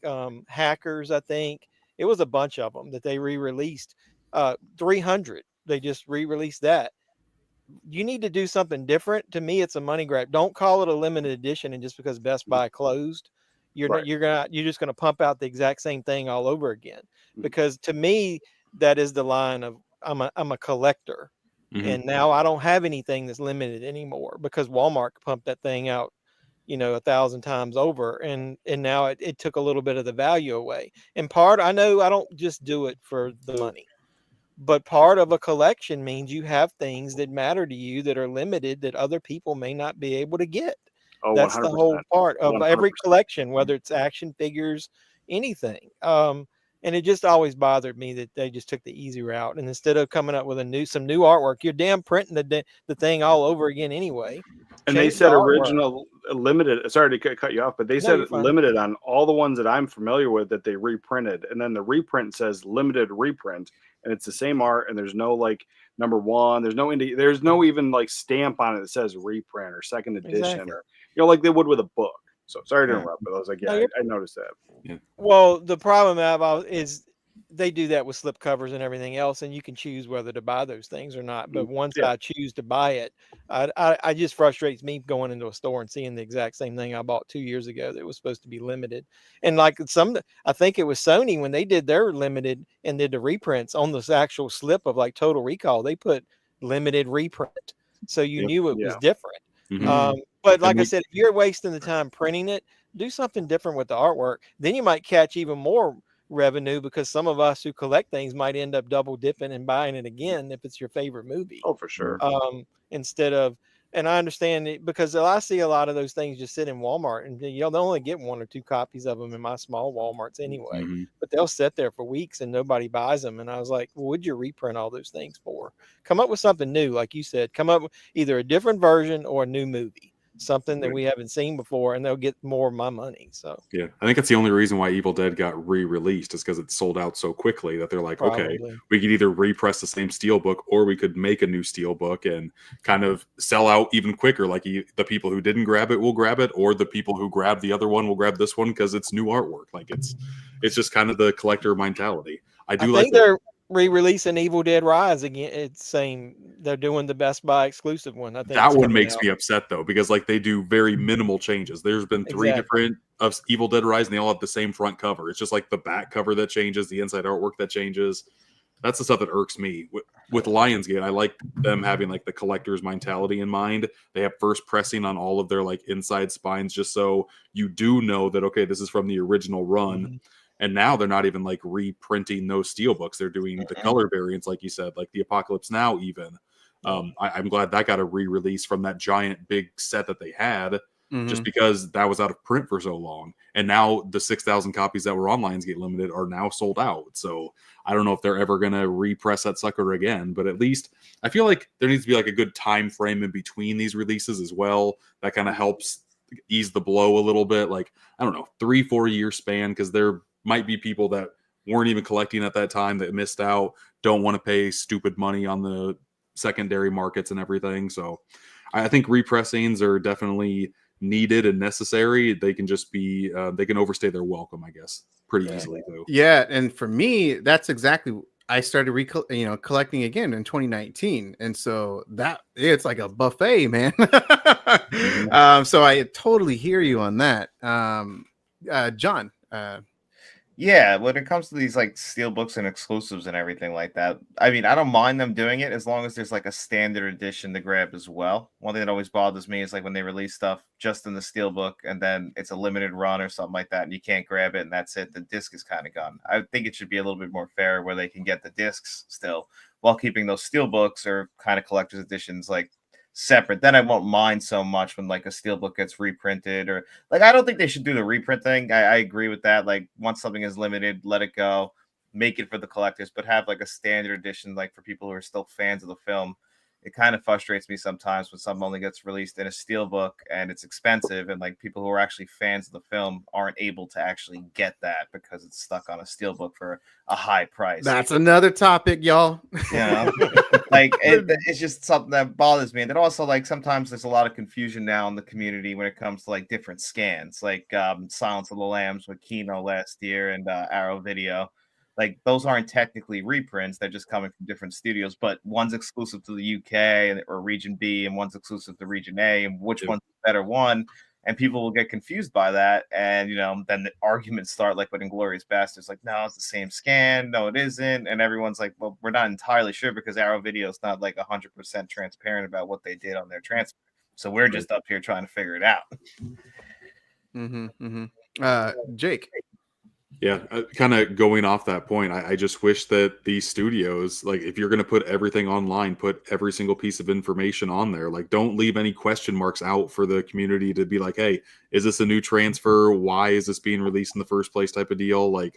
Hackers, I think. It was a bunch of them that they re-released. 300. They just re-released that. You need to do something different. To me, it's a money grab. Don't call it a limited edition, and just because Best Buy closed, you're just gonna pump out the exact same thing all over again. Because to me, that is the line of I'm a collector, and now I don't have anything that's limited anymore because Walmart pumped that thing out, 1,000 times over, and now it took a little bit of the value away. And I know I don't just do it for the money. But part of a collection means you have things that matter to you that are limited that other people may not be able to get.
Oh,
that's
100%.
the whole part of
100%.
every collection, whether it's action figures, anything. And it just always bothered me that they just took the easy route. And instead of coming up with some new artwork, you're damn printing the thing all over again anyway.
And they
Change the
said
artwork.
original limited. Sorry to cut you off, but they
No,
said
you're fine.
limited on all the ones that I'm familiar with that they reprinted. And then the reprint says limited reprint, and it's the same art. And there's no like #1. There's no there's no even like stamp on it that says reprint or second edition
Exactly.
or like they would with a book. So sorry to
Yeah.
interrupt, but I was like,
No,
yeah,
you're
I noticed that.
Well, the problem is they do that with slip covers and everything else, and you can choose whether to buy those things or not. But once
Yeah.
I choose to buy it, I just frustrates me going into a store and seeing the exact same thing I bought 2 years ago that was supposed to be limited. And like I think it was Sony when they did their limited and did the reprints on this actual slip of like Total Recall, they put limited reprint, so you
Yep.
knew it was
Yeah.
different.
Mhm.
But like I
we-
said, if you're wasting the time printing it, do something different with the artwork. Then you might catch even more revenue because some of us who collect things might end up double dipping and buying it again if it's your favorite movie.
Oh, for sure.
Instead of, and I understand it because I see a lot of those things just sit in Walmart and they only get 1 or 2 copies of them in my small Walmarts anyway,
Mhm.
but they'll sit there for weeks and nobody buys them. And I was like, well, what'd you reprint all those things for? Come up with something new. Like you said, come up with either a different version or a new movie, something that we haven't seen before, and they'll get more of my money. So
Yeah, I think that's the only reason why Evil Dead got re-released is because it sold out so quickly that they're like, okay,
probably.
we could either repress the same steelbook or we could make a new steelbook and kind of sell out even quicker. Like the people who didn't grab it will grab it, or the people who grabbed the other one will grab this one because it's new artwork. Like it's just kind of the collector mentality. I do
I
like
think they're re-releasing Evil Dead Rise again. It's saying they're doing the Best Buy exclusive one. I think
that
it's
one
coming
makes
out.
me upset though, because like they do very minimal changes. There's been 3
Exactly.
different of Evil Dead Rise and they all have the same front cover. It's just like the back cover that changes, the inside artwork that changes. That's the stuff that irks me. With Lionsgate, I like them having like the collector's mentality in mind. They have first pressing on all of their like inside spines just so you do know that, okay, this is from the original run.
Mhm.
And now they're not even like reprinting those steelbooks. They're doing the color variants, like you said, like the Apocalypse Now even. I'm glad that got a re-release from that giant big set that they had, just because that was out of print for so long. And now the 6,000 copies that were on Lionsgate Limited are now sold out. So I don't know if they're ever going to repress that sucker again, but at least I feel like there needs to be like a good time frame in between these releases as well. That kind of helps ease the blow a little bit. Like, I don't know, 3-4 year span, because there might be people that weren't even collecting at that time that missed out, don't want to pay stupid money on the secondary markets and everything. So I think repressings are definitely needed and necessary. They can just be they can overstay their welcome, I guess, pretty easily too.
Yeah, and for me, that's exactly I started collecting again in 2019, and so that it's like a buffet, man. So I totally hear you on that. John.
Yeah, when it comes to these like steel books and exclusives and everything like that, I mean, I don't mind them doing it as long as there's like a standard edition to grab as well. One thing that always bothers me is like when they release stuff just in the steel book and then it's a limited run or something like that and you can't grab it and that's it. The disc is kind of gone. I think it should be a little bit more fair where they can get the discs still while keeping those steel books or kind of collector's editions like separate. Then I won't mind so much when like a steelbook gets reprinted, or like I don't think they should do the reprint thing. I agree with that. Like once something is limited, let it go, make it for the collectors, but have like a standard edition like for people who are still fans of the film. It kind of frustrates me sometimes when something only gets released in a steelbook and it's expensive, and like people who are actually fans of the film aren't able to actually get that because it's stuck on a steelbook for a high price.
That's another topic, y'all.
You know, like it's just something that bothers me. And then also like sometimes there's a lot of confusion now in the community when it comes to like different scans, like Silence of the Lambs with Kino last year and Arrow Video. Like those aren't technically reprints; they're just coming from different studios. But one's exclusive to the UK or Region B, and one's exclusive to Region A. And which one's the better one? And people will get confused by that. And then the arguments start like with Inglourious Bastards, like, no, it's the same scan. No, it isn't. And everyone's like, well, we're not entirely sure because Arrow Video is not like 100% transparent about what they did on their transfer. So we're just up here trying to figure it out.
Jake.
Yeah, kind of going off that point, I just wish that these studios, like if you're going to put everything online, put every single piece of information on there. Like don't leave any question marks out for the community to be like, hey, is this a new transfer? Why is this being released in the first place type of deal? Like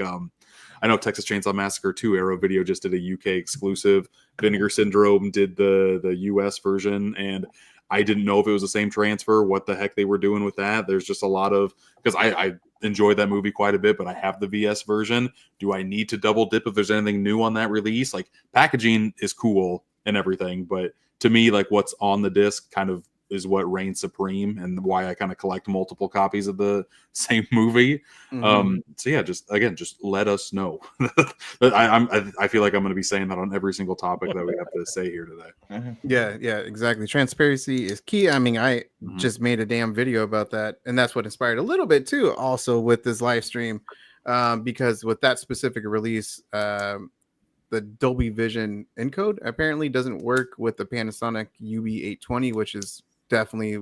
I know Texas Chainsaw Massacre 2 Arrow Video just did a UK exclusive. Vinegar Syndrome did the US version, and I didn't know if it was the same transfer, what the heck they were doing with that. There's just a lot of, because I enjoyed that movie quite a bit, but I have the VS version. Do I need to double dip if there's anything new on that release? Like, packaging is cool and everything, but to me, like, what's on the disc kind of is what reigns supreme, and why I kind of collect multiple copies of the same movie. So yeah, just let us know. I feel like I'm going to be saying that on every single topic that we have to say here today.
Yeah, exactly. Transparency is key. I mean, I just made a damn video about that, and that's what inspired a little bit too, also with this live stream, because with that specific release, the Dolby Vision encode apparently doesn't work with the Panasonic UB820, which is definitely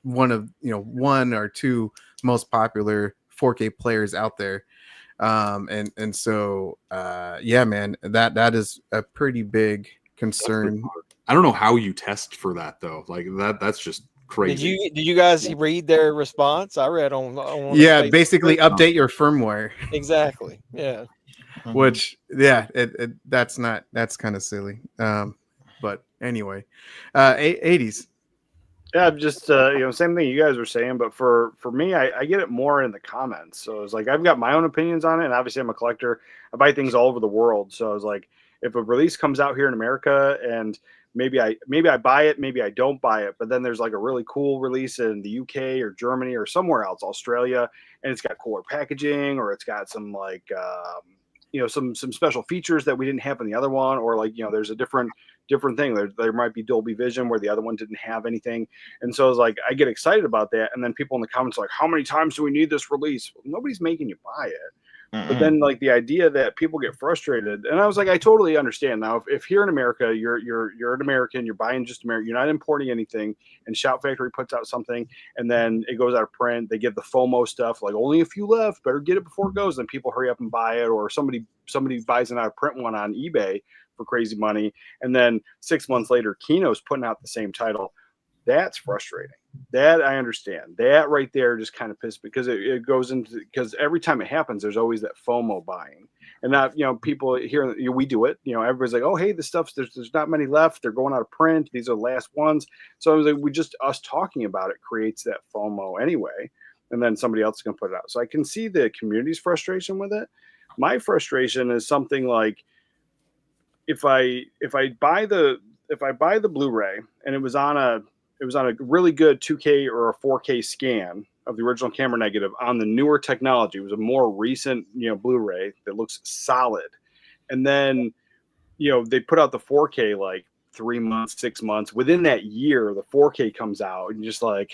one of one or two most popular 4K players out there. And so yeah, man, that is a pretty big concern.
I don't know how you test for that though. Like that's just crazy.
Did you guys read their response? I read on
yeah, basically update your firmware.
Exactly. Yeah.
Which that's kind of silly. But anyway, 80s.
Yeah, just same thing you guys were saying, but for me, I get it more in the comments. So it's like I've got my own opinions on it, and obviously I'm a collector. I buy things all over the world. So I was like, if a release comes out here in America, and maybe I buy it, maybe I don't buy it, but then there's like a really cool release in the UK or Germany or somewhere else, Australia, and it's got cooler packaging, or it's got some like some special features that we didn't have in the other one, or like there's a different thing. There might be Dolby Vision where the other one didn't have anything, and so it's like I get excited about that, and then people in the comments are like, how many times do we need this release? Well, nobody's making you buy it. But then like the idea that people get frustrated, and I was like, I totally understand. Now if here in America you're an American, you're buying just American, you're not importing anything, and Shout Factory puts out something and then it goes out of print, they give the FOMO stuff like only a few left, better get it before it goes, and people hurry up and buy it, or somebody buys an out of print one on eBay for crazy money, and then 6 months later Kino's putting out the same title. That's frustrating. That I understand. That right there just kind of pisses, because it goes into, because every time it happens, there's always that FOMO buying. And that, people here, we do it. Everybody's like, oh, hey, this stuff's there's not many left. They're going out of print. These are the last ones. So I was like, us talking about it creates that FOMO anyway. And then somebody else is going to put it out. So I can see the community's frustration with it. My frustration is something like, if I buy the Blu-ray and it was on a really good 2K or a 4K scan of the original camera negative on the newer technology. It was a more recent, Blu-ray that looks solid. And then, they put out the 4K like 3 months, 6 months. Within that year, the 4K comes out, and just like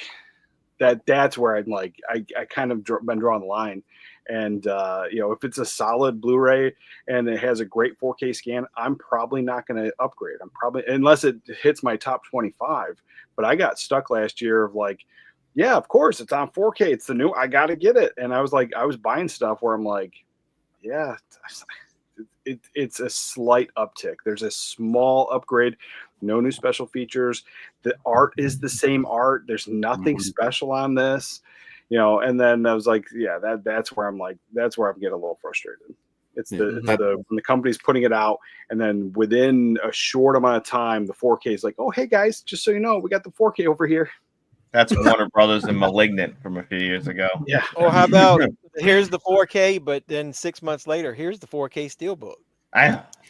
that's where I'm like, I kind of been drawing the line. And if it's a solid Blu-ray and it has a great 4K scan, I'm probably not going to upgrade. I'm probably, unless it hits my top 25. But I got stuck last year of like, yeah, of course it's on 4K. It's the new, I got to get it. And I was buying stuff where I'm like, yeah, it's a slight uptick. There's a small upgrade, no new special features. The art is the same art. There's nothing special on this. And then I was like, yeah, that's where I'm getting a little frustrated. It's when the company's putting it out, and then within a short amount of time, the 4K is like, oh, hey guys, just so you know, we got the 4K over here.
That's Warner Brothers and Malignant from a few years ago.
Yeah.
Or how about here's the 4K, but then 6 months later, here's the 4K steelbook.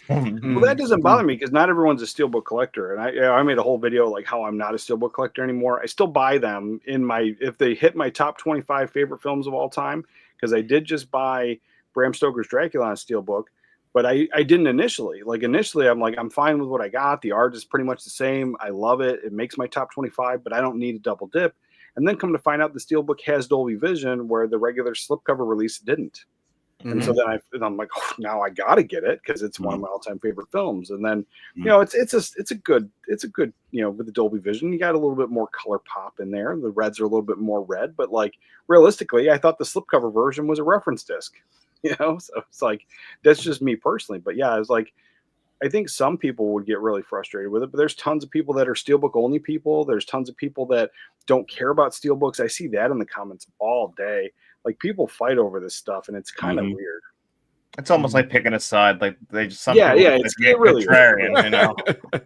Well, that doesn't bother me, because not everyone's a steelbook collector, and I made a whole video like how I'm not a steelbook collector anymore. I still buy them if they hit my top 25 favorite films of all time, because I did just buy Bram Stoker's Dracula on steelbook, but I didn't initially. Like initially, I'm like, I'm fine with what I got. The art is pretty much the same. I love it. It makes my top 25, but I don't need a double dip. And then come to find out the steelbook has Dolby Vision, where the regular slipcover release didn't. And so then I'm like, oh, now I gotta get it, because it's one of my all-time favorite films. And then it's a good with the Dolby Vision, you got a little bit more color pop in there. The reds are a little bit more red, but like realistically, I thought the slipcover version was a reference disc. So it's like, that's just me personally. But yeah, I was like, I think some people would get really frustrated with it, but there's tons of people that are steelbook only people. There's tons of people that don't care about steelbooks. I see that in the comments all day. Like people fight over this stuff, and it's kind of weird.
It's almost like picking a side. Like they just some
Yeah,
people
yeah,
like
it's,
to be
it really is.
contrarian, you know.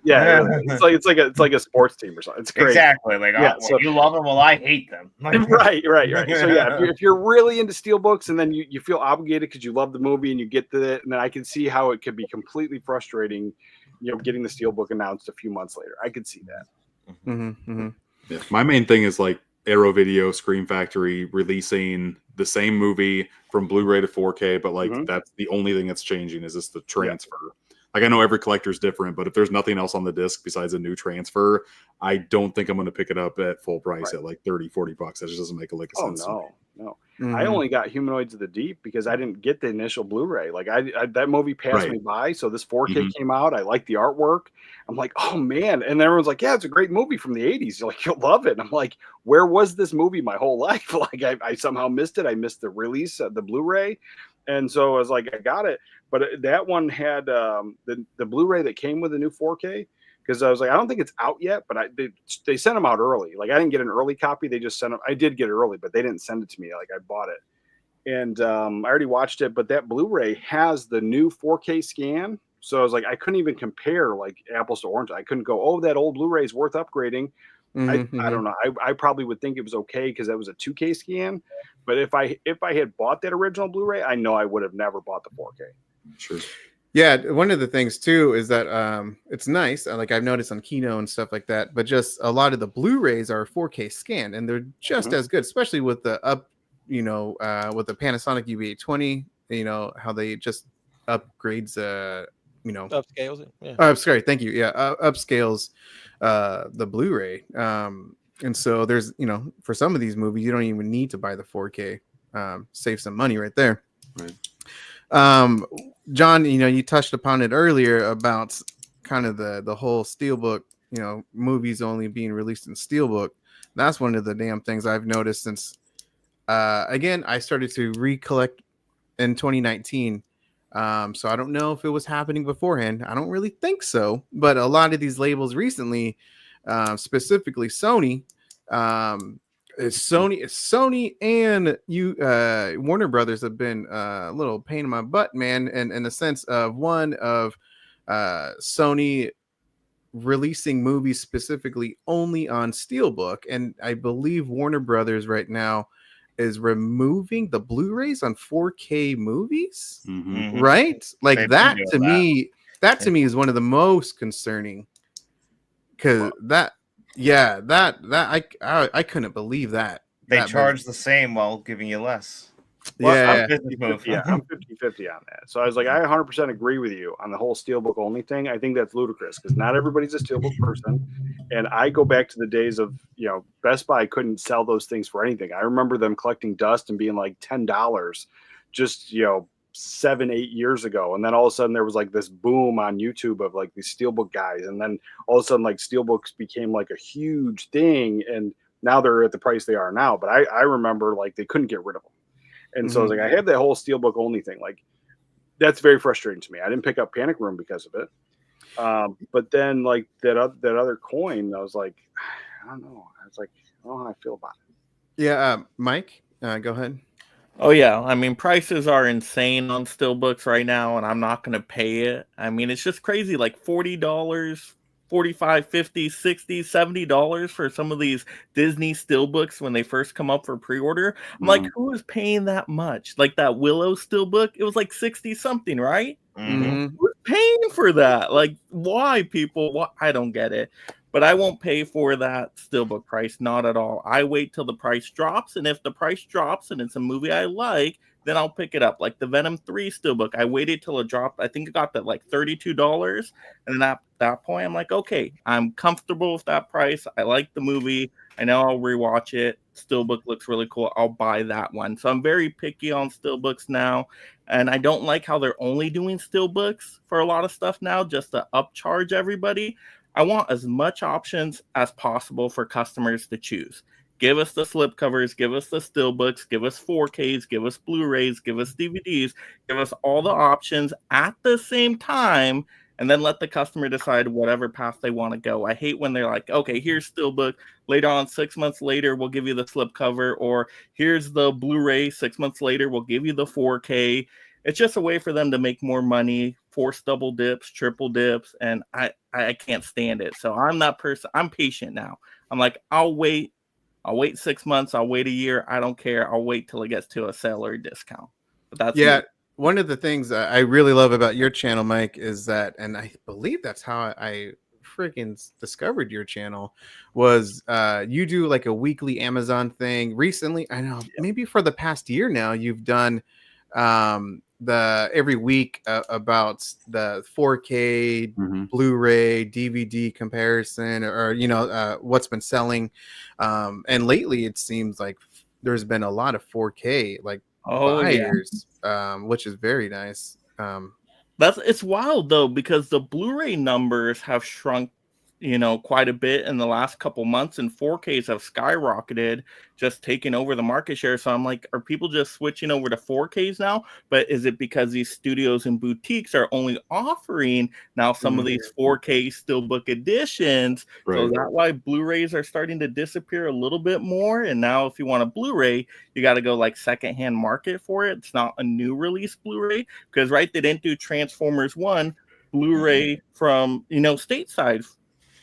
Yeah, it really is. It's like a sports team or something. It's crazy.
Exactly. Like,
Yeah,
well,
so
you love them, well, I hate them.
right. So yeah, if you're really into steelbooks and then you feel obligated because you love the movie and you get to it, and then I can see how it could be completely frustrating, getting the steelbook announced a few months later. I could see that.
Yeah. My main thing is like Arrow Video, Scream Factory releasing the same movie from Blu-ray to 4K, but like that's the only thing that's changing is just the transfer. Like I know every collector's different, but if there's nothing else on the disc besides a new transfer, I don't think I'm going to pick it up at full price at like 30-40 bucks. That just doesn't make a lick of sense.
No. I only got Humanoids of the Deep because I didn't get the initial Blu-ray. Like I that movie passed me by, so this 4K came out. I like the artwork. I'm like, oh man, and everyone's like, yeah, it's a great movie from the '80s. You're like, you'll love it. And I'm like, where was this movie my whole life? Like I somehow missed it. I missed the release of the Blu-ray, and so I was like, I got it. But that one had the Blu-ray that came with the new 4K. Because I was like, I don't think it's out yet, but they sent them out early. Like I didn't get an early copy; they just sent them. I did get it early, but they didn't send it to me. Like I bought it, and I already watched it. But that Blu-ray has the new 4K scan, so I was like, I couldn't even compare like apples to oranges. I couldn't go, oh, that old Blu-ray is worth upgrading. I don't know. I probably would think it was okay because that was a 2K scan. But if I had bought that original Blu-ray, I know I would have never bought the 4K.
Sure.
Yeah, one of the things too is that it's nice. Like I've noticed on Kino and stuff like that, but just a lot of the Blu-rays are 4K scanned, and they're just as good, especially with the with the Panasonic UV820. How they just upgrades,
upscales it. Yeah.
Sorry, thank you. Yeah, upscales the Blu-ray. And so there's for some of these movies you don't even need to buy the 4K. Save some money right there.
Right.
John, you touched upon it earlier about kind of the whole steelbook, movies only being released in steelbook. That's one of the damn things I've noticed since again I started to recollect in 2019. So I don't know if it was happening beforehand. I don't really think so, but a lot of these labels recently, specifically Sony, Sony and Warner Brothers have been a little pain in my butt, man. And in the sense of Sony releasing movies specifically only on steelbook, and I believe Warner Brothers right now is removing the Blu-rays on 4K movies, right? Like that to me is one of the most concerning, because I couldn't believe that.
They charge the same while giving you less.
Well, I'm 50-50 on that. So I was like, I 100% agree with you on the whole steelbook only thing. I think that's ludicrous because not everybody's a steelbook person. And I go back to the days of, Best Buy couldn't sell those things for anything. I remember them collecting dust and being like $10 just, 7-8 years ago. And then all of a sudden there was like this boom on YouTube of like these steelbook guys. And then all of a sudden like steelbooks became like a huge thing. And now they're at the price they are now. But I remember like they couldn't get rid of them. And so I was like, I had that whole steelbook only thing. Like that's very frustrating to me. I didn't pick up Panic Room because of it. But then like that other coin, I was like, I don't know. I was like, I don't know how I feel about it.
Yeah. Mike, go ahead.
Oh yeah, I mean prices are insane on steelbooks right now, and I'm not going to pay it. I mean it's just crazy, like $40, $45, $50, $60, $70 for some of these Disney steelbooks when they first come up for pre-order. I'm like, who is paying that much? Like that Willow steelbook, it was like 60 something, right? Who's paying for that? Like why, people? Why? I don't get it. But I won't pay for that steelbook price, not at all. I wait till the price drops, and if the price drops and it's a movie I like, then I'll pick it up. Like the Venom 3 steelbook, I waited till it dropped. I think it got that like $32, and at that point, I'm like, okay, I'm comfortable with that price. I like the movie. I know I'll rewatch it. Steelbook looks really cool. I'll buy that one. So I'm very picky on steelbooks now, and I don't like how they're only doing steelbooks for a lot of stuff now, just to upcharge everybody. I want as much options as possible for customers to choose. Give us the slipcovers, give us the steelbooks, give us 4Ks, give us Blu-rays, give us DVDs, give us all the options at the same time, and then let the customer decide whatever path they want to go. I hate when they're like, okay, here's steelbook. Later on, 6 months later, we'll give you the slipcover, or here's the Blu-ray. 6 months later, we'll give you the 4K. it's just a way for them to make more money, force double dips, triple dips, and I can't stand it. So I'm that person. I'm patient now. I'm like, I'll wait 6 months, I'll wait a year, I don't care. I'll wait till it gets to a sale or a discount. But that's
Yeah.
me.
One of the things I really love about your channel, Mike, is that, and I believe that's how I freaking discovered your channel, was you do like a weekly Amazon thing. Recently, I know maybe for the past year now, you've done the every week about the 4K Blu-ray DVD comparison, or what's been selling, and lately it seems like there's been a lot of 4K like buyers, which is very nice.
It's wild though, because the Blu-ray numbers have shrunk, quite a bit in the last couple months, and 4Ks have skyrocketed, just taking over the market share. So I'm like, are people just switching over to 4Ks now? But is it because these studios and boutiques are only offering now some of these 4K steelbook editions?
Right.
So is that why Blu-rays are starting to disappear a little bit more? And now if you want a Blu-ray, you got to go like secondhand market for it. It's not a new release Blu-ray, because they didn't do Transformers 1 Blu-ray from stateside.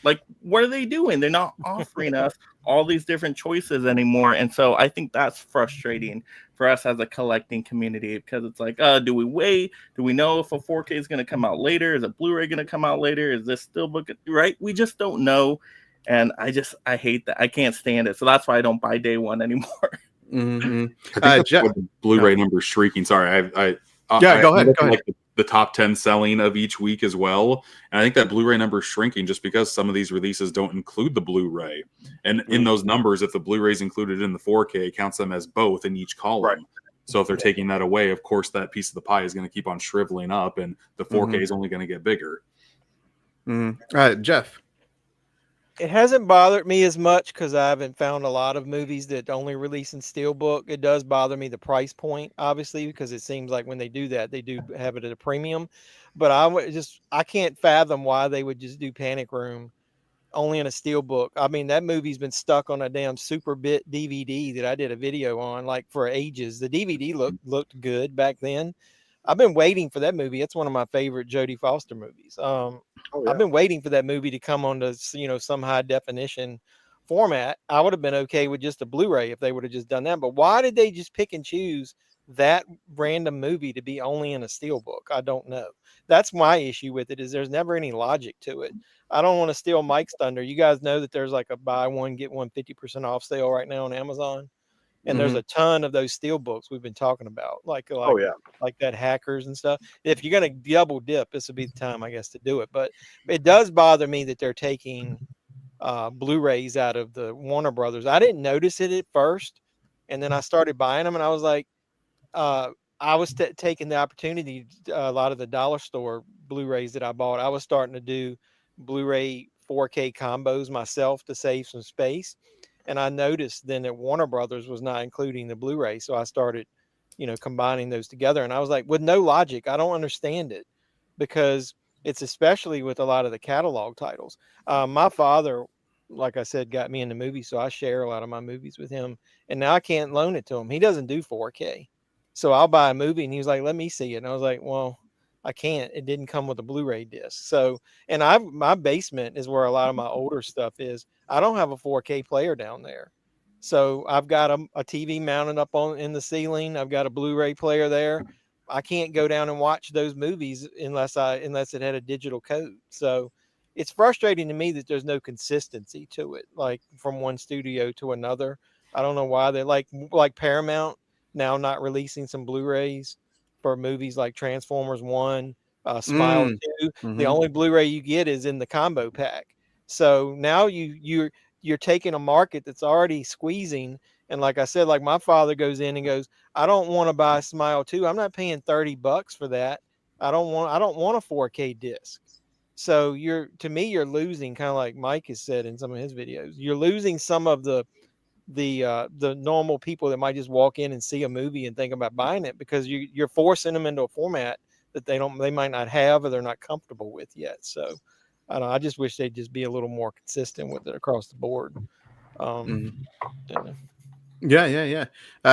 Like, what are they doing? They're not offering us all these different choices anymore. And so I think that's frustrating for us as a collecting community, because it's like, do we wait? Do we know if a 4K is going to come out later? Is a Blu-ray going to come out later? Is this still right? We just don't know. And I hate that. I can't stand it. So that's why I don't buy day one anymore.
Mm-hmm.
I think that's the Blu-ray numbers shrieking. Sorry,
go ahead.
Like the top 10 selling of each week as well, and I think that Blu-ray number is shrinking just because some of these releases don't include the Blu-ray, and in those numbers, if the Blu-ray is included in the 4K, it counts them as both in each column.
Right.
So if they're taking that away, of course that piece of the pie is going to keep on shriveling up, and the 4K is only going to get bigger.
Jeff.
It hasn't bothered me as much because I haven't found a lot of movies that only release in steelbook. It does bother me the price point, obviously, because it seems like when they do that, they do have it at a premium. But I can't fathom why they would just do Panic Room only in a steelbook. I mean, that movie's been stuck on a damn Super Bit DVD that I did a video on like for ages. The DVD looked good back then. I've been waiting for that movie. It's one of my favorite Jodie Foster movies. I've been waiting for that movie to come on to, some high definition format. I would have been okay with just a Blu-ray if they would have just done that. But why did they just pick and choose that random movie to be only in a steelbook? I don't know. That's my issue with it, is there's never any logic to it. I don't want to steal Mike's thunder. You guys know that there's like a buy one, get one 50% off sale right now on Amazon. And there's a ton of those steel books we've been talking about, like that Hackers and stuff. If you're going to double dip, this would be the time, I guess, to do it. But it does bother me that they're taking Blu-rays out of the Warner Brothers. I didn't notice it at first, and then I started buying them, and I was like, I was taking the opportunity. A lot of the dollar store Blu-rays that I bought, I was starting to do Blu-ray 4K combos myself to save some space. And I noticed then that Warner Brothers was not including the Blu-ray. So I started, combining those together. And I was like, with no logic, I don't understand it, because it's especially with a lot of the catalog titles. My father, like I said, got me into movies. So I share a lot of my movies with him. And now I can't loan it to him. He doesn't do 4K. So I'll buy a movie and he was like, let me see it. And I was like, well, I can't. It didn't come with a Blu-ray disc. So, and my basement is where a lot of my older stuff is. I don't have a 4K player down there. So I've got a TV mounted up in the ceiling. I've got a Blu-ray player there. I can't go down and watch those movies unless it had a digital code. So it's frustrating to me that there's no consistency to it, like from one studio to another. I don't know why they're like Paramount now not releasing some Blu-rays for movies like Transformers 1, Smile 2. The only Blu-ray you get is in the combo pack. So now you're taking a market that's already squeezing. And like I said, like my father goes in and goes, I don't want to buy Smile 2. I'm not paying $30 for that. I don't want a 4K disc. So you're losing, kind of like Mike has said in some of his videos, you're losing some of the normal people that might just walk in and see a movie and think about buying it, because you're forcing them into a format that they might not have or they're not comfortable with yet. So I don't know, I just wish they'd just be a little more consistent with it across the board.
Yeah.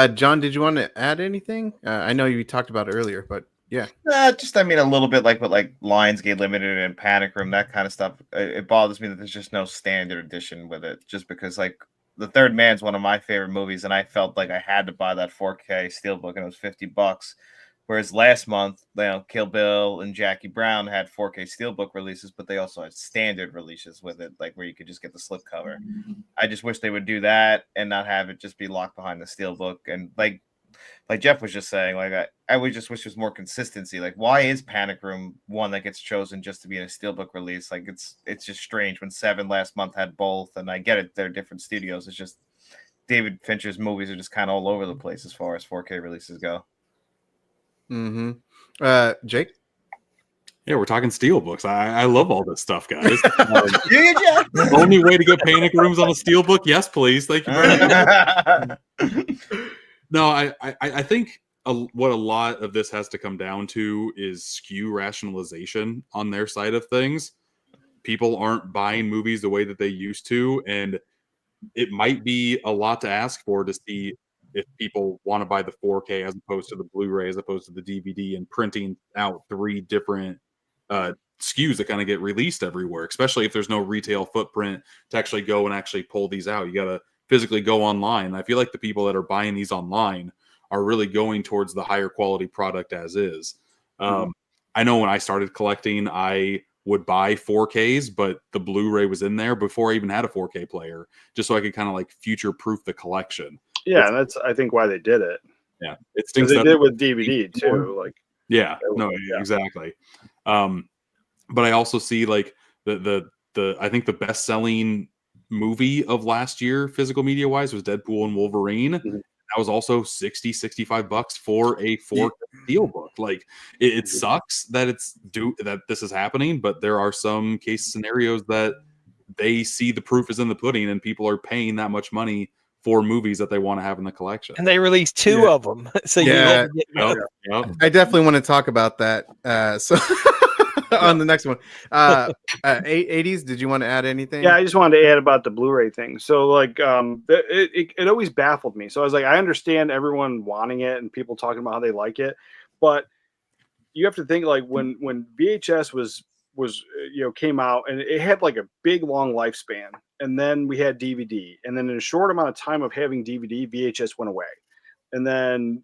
John, did you want to add anything? I know you talked about it earlier, but Yeah.
Just I mean a little bit like what like Lionsgate Limited and Panic Room, that kind of stuff. It bothers me that there's just no standard edition with it, just because like The Third Man's one of my favorite movies, and I felt like I had to buy that 4K steelbook, and it was $50. Whereas last month, Kill Bill and Jackie Brown had 4K steelbook releases, but they also had standard releases with it, like where you could just get the slipcover. I just wish they would do that and not have it just be locked behind the steelbook. And like Jeff was just saying, like I would just wish there's more consistency. Like, why is Panic Room one that gets chosen just to be in a steelbook release? Like, it's just strange when Seven last month had both, and I get it, they're different studios. It's just David Fincher's movies are just kind of all over the place as far as 4K releases go.
Jake?
Yeah, we're talking steelbooks. I love all this stuff, guys.
Jeff?
The only way to get Panic Rooms on a steelbook? Yes, please. Thank you very much. No, I think what a lot of this has to come down to is SKU rationalization on their side of things. People aren't buying movies the way that they used to, and it might be a lot to ask for to see if people want to buy the 4K as opposed to the Blu-ray, as opposed to the DVD, and printing out 3 different SKUs that kind of get released everywhere, especially if there's no retail footprint to actually go and actually pull these out. You got to physically go online. I feel like the people that are buying these online are really going towards the higher quality product as is. I know when I started collecting, I would buy 4Ks, but the Blu-ray was in there before I even had a 4K player, just so I could kind of like future-proof the collection.
Yeah, that's I think why they did it.
Yeah, it stinks.
They did it with DVD too. Like,
yeah, no, exactly. But I also see like the I think the best-selling movie of last year, physical media wise, was Deadpool and Wolverine. That was also $60-65 for a 4K steelbook. Like it sucks that that this is happening, but there are some case scenarios that they see the proof is in the pudding, and people are paying that much money for movies that they want to have in the collection.
And they released 2 of them. So
Yeah.
you
I definitely want to talk about that. So on the next one, 80s. Did you want to add anything?
Yeah, I just wanted to add about the Blu-ray thing. So like, it always baffled me. So I was like, I understand everyone wanting it and people talking about how they like it, but you have to think like when VHS was came out, and it had like a big long lifespan, and then we had DVD, and then in a short amount of time of having DVD, VHS went away, and then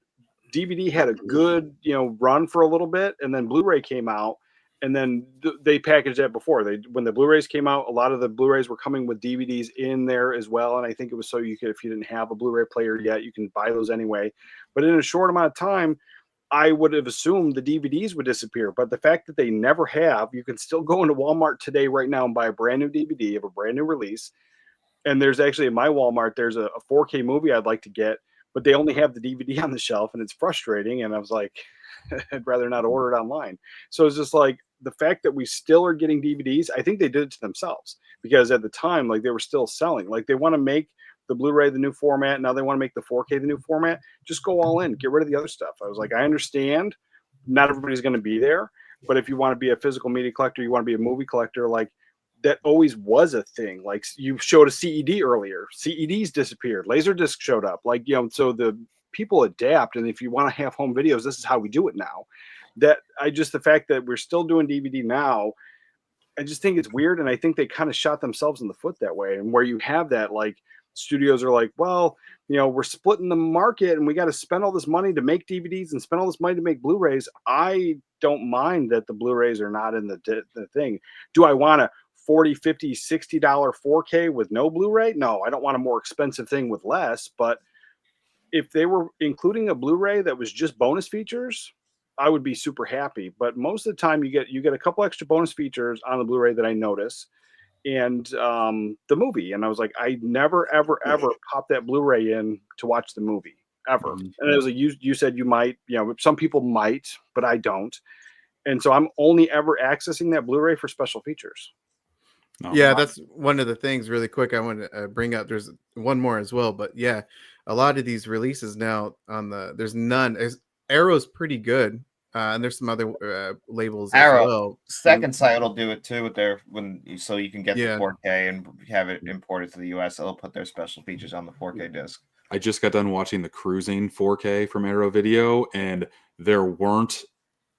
DVD had a good run for a little bit, and then Blu-ray came out, and then they packaged that before when the Blu-rays came out. A lot of the Blu-rays were coming with DVDs in there as well, and I think it was so you could, if you didn't have a Blu-ray player yet, you can buy those anyway. But in a short amount of time, I would have assumed the DVDs would disappear, but the fact that they never have, you can still go into Walmart today right now and buy a brand new DVD of a brand new release. And there's actually in my Walmart, there's a 4K movie I'd like to get, but they only have the DVD on the shelf, and it's frustrating. And I was like, I'd rather not order it online. So it's just like the fact that we still are getting DVDs, I think they did it to themselves, because at the time, like they were still selling, like they want to make the Blu-ray the new format. Now they want to make the 4K the new format. Just go all in, get rid of the other stuff. I was like, I understand not everybody's going to be there, but if you want to be a physical media collector, you want to be a movie collector, like that always was a thing. Like you showed a CED earlier, CEDs disappeared, Laserdisc showed up, like, so the people adapt. And if you want to have home videos, this is how we do it now. That the fact that we're still doing DVD now, I just think it's weird. And I think they kind of shot themselves in the foot that way. And where you have that, like, studios are like, well, we're splitting the market and we got to spend all this money to make DVDs and spend all this money to make Blu-rays. I don't mind that the Blu-rays are not in the thing. Do I want a $40, $50, $60 4K with no Blu-ray? No, I don't want a more expensive thing with less. But if they were including a Blu-ray that was just bonus features, I would be super happy. But most of the time you get a couple extra bonus features on the Blu-ray that I notice, and the movie. And I was like, I never, ever, ever pop that Blu-ray in to watch the movie ever. And it was like, you said you might, some people might, but I don't. And so I'm only ever accessing that Blu-ray for special features.
Yeah, that's one of the things really quick I want to bring up. There's one more as well, but yeah, a lot of these releases now there's none. Arrow's pretty good. And there's some other labels
Arrow,
as well.
Second Sight will do it too with so you can get
Yeah.
the 4K and have it imported to the US. They'll put their special features on the 4K disc.
I just got done watching the Cruising 4K from Arrow Video, and there weren't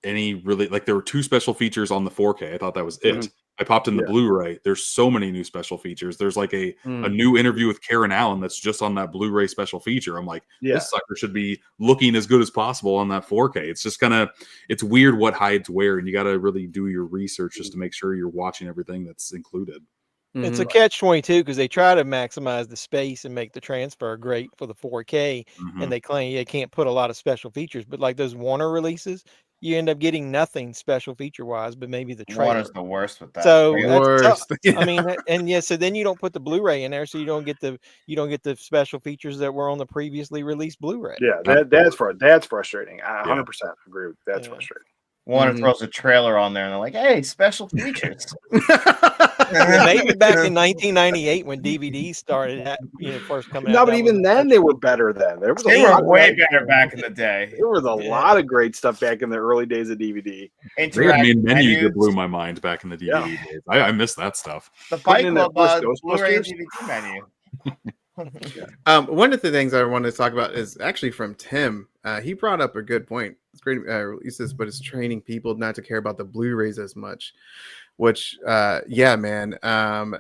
any really, like, there were 2 special features on the 4K. I thought that was it.
Mhm.
I popped in the
Yeah.
Blu-ray. There's so many new special features. There's like a
Mm.
new interview with Karen Allen that's just on that Blu-ray special feature. I'm like,
Yeah.
this sucker should be looking as good as possible on that 4K. It's just it's weird what hides where, and you got to really do your research just to make sure you're watching everything that's included.
It's a
Mhm.
catch-22 because they try to maximize the space and make the transfer great for the 4K,
Mhm.
and they claim they can't put a lot of special features. But like those Warner releases, you end up getting nothing special feature-wise, but maybe the trailer.
Warner's the worst with that.
So
They-
that's
Worst.
I mean, and yeah, so then you don't put the Blu-ray in there, so you don't get the special features that were on the previously released Blu-ray.
Yeah, that's frustrating. I 100% agree with that's
Yeah.
frustrating.
Warner
Mhm.
throws a trailer on there and they're like, hey, special features.
Yeah, maybe back in 1998 when DVDs started, first coming out.
No, but
that was
even
a
then
touch.
they were better then. There was
They
a lot
were
of
way
great-
better back in the day.
There was a
Yeah.
lot of great stuff back in the early days of DVD.
They had
Interactive
main menus that
menus,
blew my mind back in the DVD days. I miss that stuff.
the
Putting
Fight
in that
Club
first
Blu-ray and
Ghostbusters.
DVD menu.
One of the things I wanted to talk about is actually from Tim. He brought up a good point. It's great releases, but it's training people not to care about the Blu-rays as much. Which, yeah, man,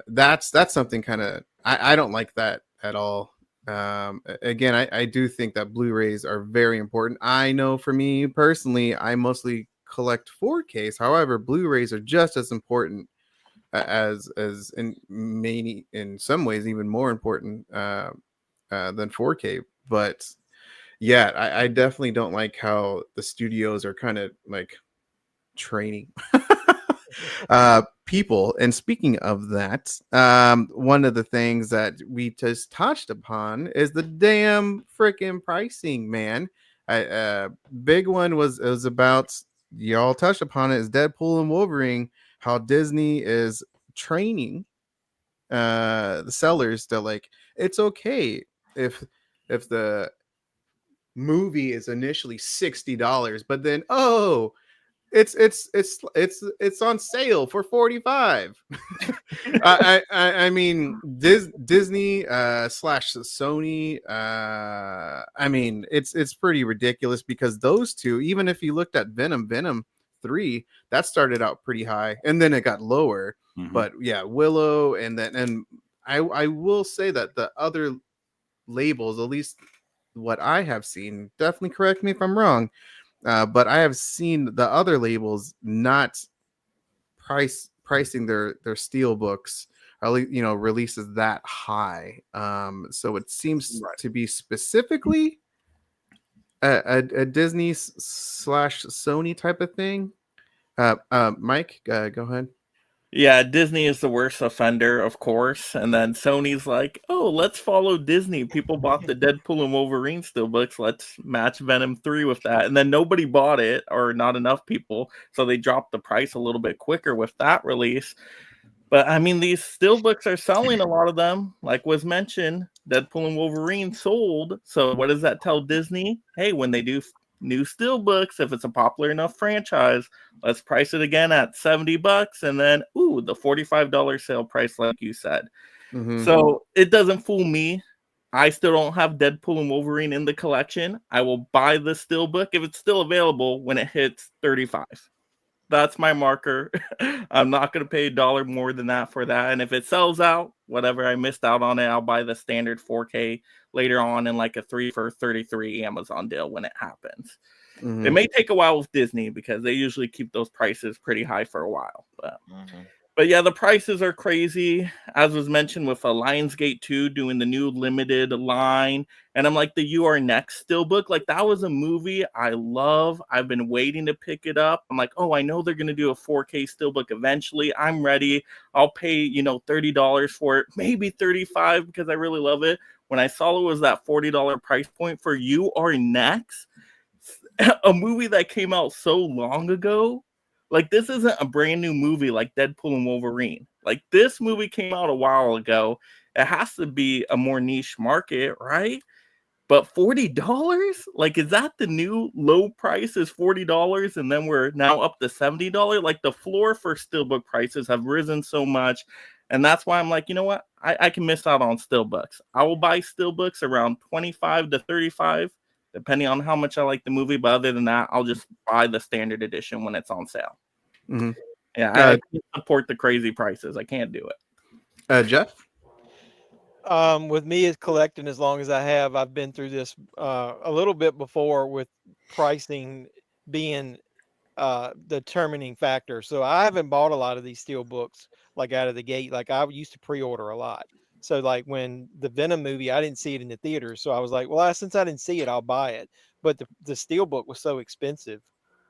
that's something kind of I don't like that at all. Again, I do think that Blu-rays are very important. I know for me personally, I mostly collect 4Ks. However, Blu-rays are just as important as in some ways even more important than 4K. But yeah, I definitely don't like how the studios are kind of like training people. And speaking of that, one of the things that we just touched upon is the damn freaking pricing, man. Big one was about, y'all touched upon it, is Deadpool and Wolverine, how Disney is training the sellers to, like, it's okay if the movie is initially $60, but then it's on sale for 45. I mean, Disney slash Sony. I mean, it's pretty ridiculous because those two, even if you looked at Venom 3, that started out pretty high and then it got lower.
Mhm.
But yeah, Willow, and I will say that the other labels, at least what I have seen, definitely correct me if I'm wrong, but I have seen the other labels not pricing their steel books, or at least, releases that high. So it seems
Right.
to be specifically a Disney slash Sony type of thing. Mike, go ahead.
Yeah, Disney is the worst offender, of course. And then Sony's like, oh, let's follow Disney. People bought the Deadpool and Wolverine steelbooks. Let's match Venom 3 with that. And then nobody bought it, or not enough people. So they dropped the price a little bit quicker with that release. But I mean, these steelbooks are selling, a lot of them. Like was mentioned, Deadpool and Wolverine sold. So what does that tell Disney? Hey, when they do new steelbooks, if it's a popular enough franchise, let's price it again at $70, and then the $45 sale price, like you said.
Mhm.
So it doesn't fool me. I still don't have Deadpool and Wolverine in the collection. I will buy the steelbook if it's still available when it hits 35. That's my marker. I'm not going to pay $1 more than that for that. And if it sells out, whatever, I missed out on it, I'll buy the standard 4K later on in like a 3 for $33 Amazon deal when it happens.
Mhm.
It may take a while with Disney because they usually keep those prices pretty high for a while. But yeah, the prices are crazy. As was mentioned with Lionsgate 2 doing the new limited line. And I'm like, the You Are Next steelbook, like that was a movie I love. I've been waiting to pick it up. I'm like, I know they're going to do a 4K steelbook eventually. I'm ready. I'll pay, $30 for it, maybe $35 because I really love it. When I saw it was that $40 price point for You Are Next, a movie that came out so long ago. Like, this isn't a brand new movie like Deadpool and Wolverine. Like, this movie came out a while ago. It has to be a more niche market, right? But $40? Like, is that the new low price is $40 and then we're now up to $70? Like, the floor for steelbook prices have risen so much. And that's why I'm like, you know what? I can miss out on steelbooks. I will buy steelbooks around 25 to 35 depending on how much I like the movie. But other than that, I'll just buy the standard edition when it's on sale.
Mm-hmm.
Yeah, I can't support the crazy prices. I can't do it.
Jeff?
With me as collecting as long as I have, I've been through this a little bit before with pricing being determining factor. So I haven't bought a lot of these steel books like out of the gate. Like I used to pre-order a lot. So like when the Venom movie, I didn't see it in the theater. So I was like, well, since I didn't see it, I'll buy it. But the steel book was so expensive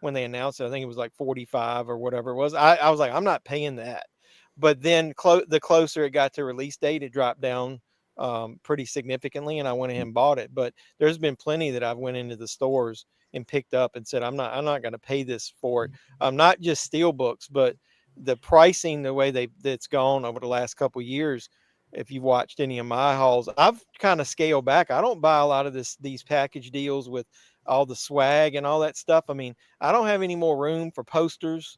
when they announced it. I think it was like 45 or whatever it was. I was like, I'm not paying that. But then the closer it got to release date, it dropped down pretty significantly, and I went ahead and bought it. But there's been plenty that I've went into the stores and picked up and said, I'm not going to pay this for it. Not just steel books, but the pricing, the way that's gone over the last couple of years. If you've watched any of my hauls, I've kind of scaled back. I don't buy a lot of these package deals with all the swag and all that stuff. I mean, I don't have any more room for posters.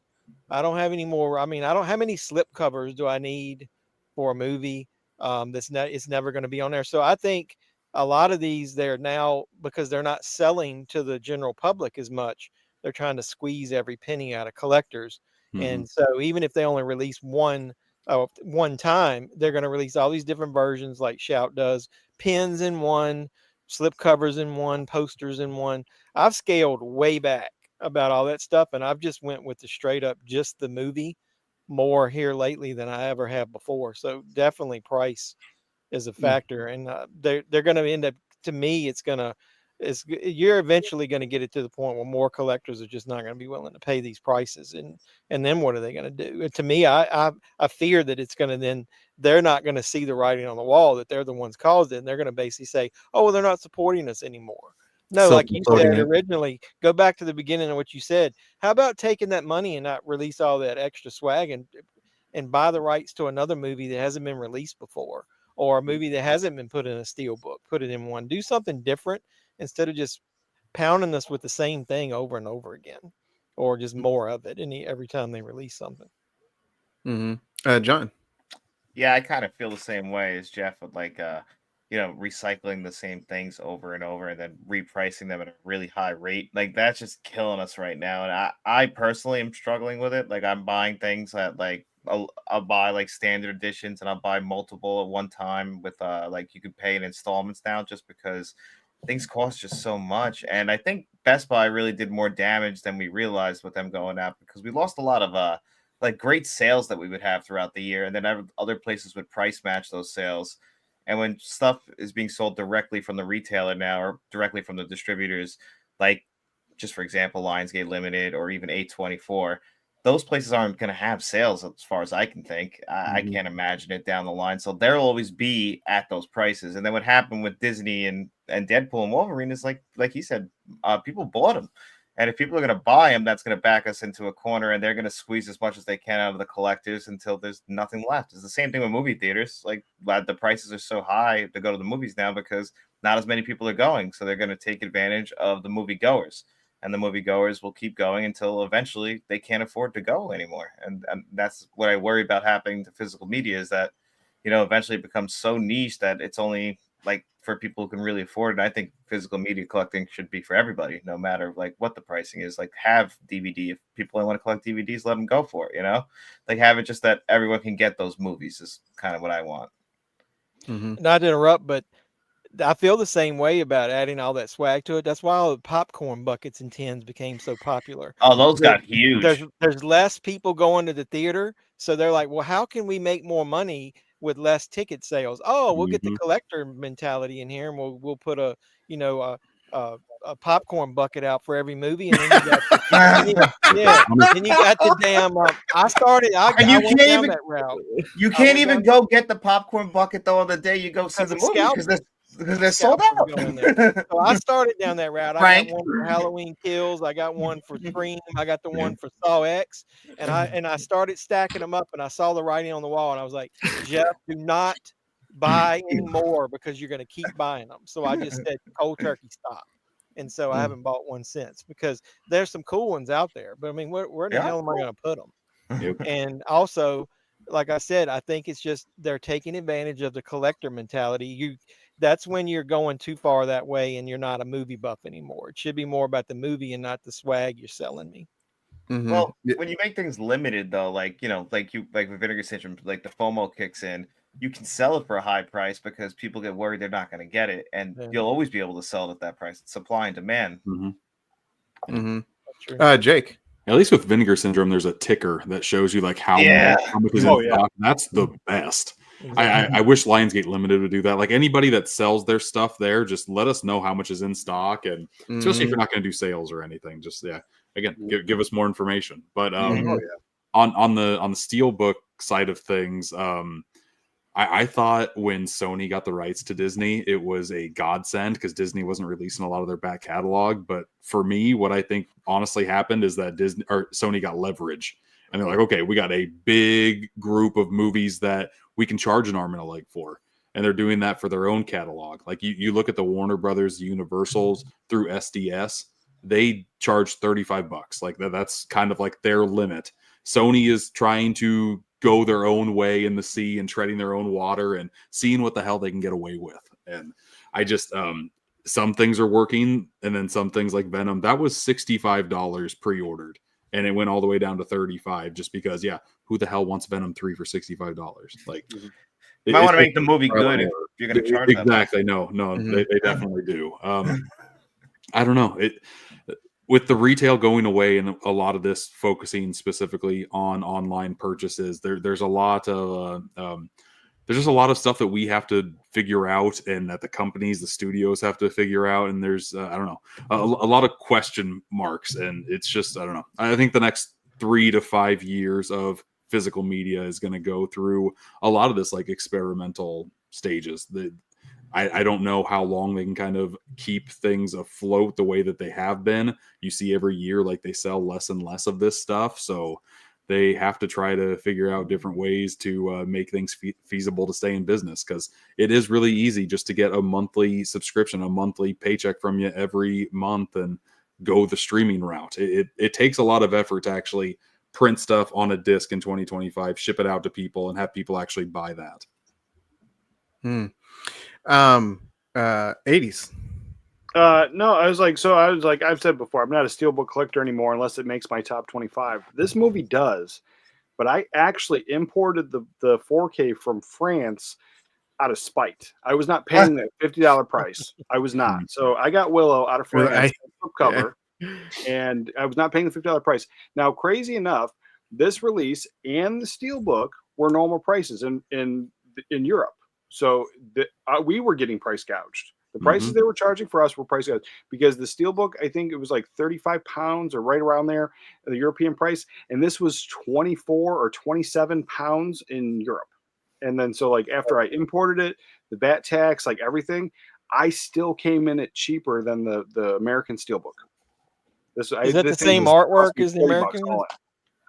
I don't have any more. I mean, I don't, how many slip covers do I need for a movie? It's never going to be on there. So I think a lot of these, they're now, because they're not selling to the general public as much, they're trying to squeeze every penny out of collectors.
Mm-hmm.
And so even if they only release one time, they're going to release all these different versions like Shout does, pins in one, slip covers in one, posters in one. I've scaled way back about all that stuff, and I've just went with the straight up just the movie more here lately than I ever have before. So definitely price is a factor, and they're going to end up, to me, you're eventually going to get it to the point where more collectors are just not going to be willing to pay these prices, and then what are they going to do? To me, I fear that it's going to, then they're not going to see the writing on the wall that they're the ones caused it, and they're going to basically say, oh, well, they're not supporting us anymore. No, like you said originally, go back to the beginning of what you said. How about taking that money and not release all that extra swag and buy the rights to another movie that hasn't been released before, or a movie that hasn't been put in a steel book, put it in one, do something different instead of just pounding us with the same thing over and over again, or just more of it every time they release something.
Mm-hmm. John?
Yeah, I kind of feel the same way as Jeff with like, recycling the same things over and over and then repricing them at a really high rate. Like that's just killing us right now. And I personally am struggling with it. Like I'm buying things that like I'll buy like standard editions and I'll buy multiple at one time with like you could pay in installments now just because things cost just so much. And I think Best Buy really did more damage than we realized with them going out, because we lost a lot of like great sales that we would have throughout the year, and then other places would price match those sales. And when stuff is being sold directly from the retailer now or directly from the distributors, like just for example, Lionsgate Limited or even A24, those places aren't going to have sales as far as I can think. I can't imagine it down the line. So there'll always be at those prices. And then what happened with Disney and Deadpool and Wolverine is like he said, people bought them. And if people are going to buy them, that's going to back us into a corner, and they're going to squeeze as much as they can out of the collectors until there's nothing left. It's the same thing with movie theaters. Like the prices are so high to go to the movies now because not as many people are going. So they're going to take advantage of the moviegoers, and the moviegoers will keep going until eventually they can't afford to go anymore. And that's what I worry about happening to physical media, is that, eventually it becomes so niche that it's only like for people who can really afford it. I think physical media collecting should be for everybody, no matter like what the pricing is. Like have DVD. If people only want to collect DVDs, let them go for it, like have it just that everyone can get those movies is kind of what I want.
Not to interrupt, but I feel the same way about adding all that swag to it. That's why all the popcorn buckets and tins became so popular.
Oh, those got huge.
There's less people going to the theater, so they're like, well, how can we make more money with less ticket sales? Oh, we'll get the collector mentality in here, and we'll put a popcorn bucket out for every movie, and then you got then you got the damn. I went down that route.
You can't even go get the popcorn bucket though on the day you go see the movie because they're sold out.
So I started down that route. I got one for Halloween Kills. I got one for Scream. I got the one for Saw X, and I started stacking them up, and I saw the writing on the wall, and I was like, Jeff, do not buy any more because you're going to keep buying them. So I just said, cold turkey, stop. And so I haven't bought one since, because there's some cool ones out there, but I mean, where the hell am I going to put them? And also, like I said, I think it's just they're taking advantage of the collector mentality. That's when you're going too far that way and you're not a movie buff anymore. It should be more about the movie and not the swag you're selling me.
Well, when you make things limited, though, like with Vinegar Syndrome, like the FOMO kicks in, you can sell it for a high price because people get worried they're not going to get it, and you'll always be able to sell it at that price. It's supply and demand.
Jake.
At least with Vinegar Syndrome, there's a ticker that shows you like how much is in stock. That's the best. I wish Lionsgate Limited would do that. Like anybody that sells their stuff there, just let us know how much is in stock, and especially if you're not going to do sales or anything, just again, give us more information. But on the Steelbook side of things, I thought when Sony got the rights to Disney, it was a godsend because Disney wasn't releasing a lot of their back catalog. But for me, what I think honestly happened is that Sony got leverage, and they're like, okay, we got a big group of movies that we can charge an arm and a leg for, and they're doing that for their own catalog. Like you look at the Warner Brothers, Universals through SDS, they charge $35. Like that's kind of like their limit. Sony is trying to go their own way in the sea and treading their own water and seeing what the hell they can get away with. And I just, some things are working. And then some things like Venom, that was $65 pre-ordered. And it went all the way down to $35 just because, who the hell wants Venom 3 for $65? Like,
you might want to make the movie good if you're going to charge them.
Exactly. No, they definitely do. I don't know. With the retail going away and a lot of this focusing specifically on online purchases, there's a lot of there's just a lot of stuff that we have to figure out, and that the companies, the studios have to figure out. And there's I don't know, a lot of question marks, and it's just I don't know. I think the next 3 to 5 years of physical media is going to go through a lot of this like experimental stages. I don't know how long they can kind of keep things afloat the way that they have been. You see every year, like they sell less and less of this stuff. So they have to try to figure out different ways to make things feasible to stay in business. Because it is really easy just to get a monthly subscription, a monthly paycheck from you every month and go the streaming route. It takes a lot of effort to actually print stuff on a disc in 2025, ship it out to people, and have people actually buy that.
80s.
No, I was like, I've said before, I'm not a Steelbook collector anymore unless it makes my top 25. This movie does, but I actually imported the 4K from France out of spite. I was not paying that $50 price. I was not. So I got Willow out of France cover, and I was not paying the $50 price. Now, crazy enough, this release and the Steelbook were normal prices in Europe. So we were getting price gouged. The prices they were charging for us were price gouged because the Steelbook, I think it was like 35 pounds or right around there, the European price. And this was 24 or 27 pounds in Europe. And then so like after I imported it, the VAT tax, like everything, I still came in it cheaper than the American Steelbook.
Is that the same artwork as the American one?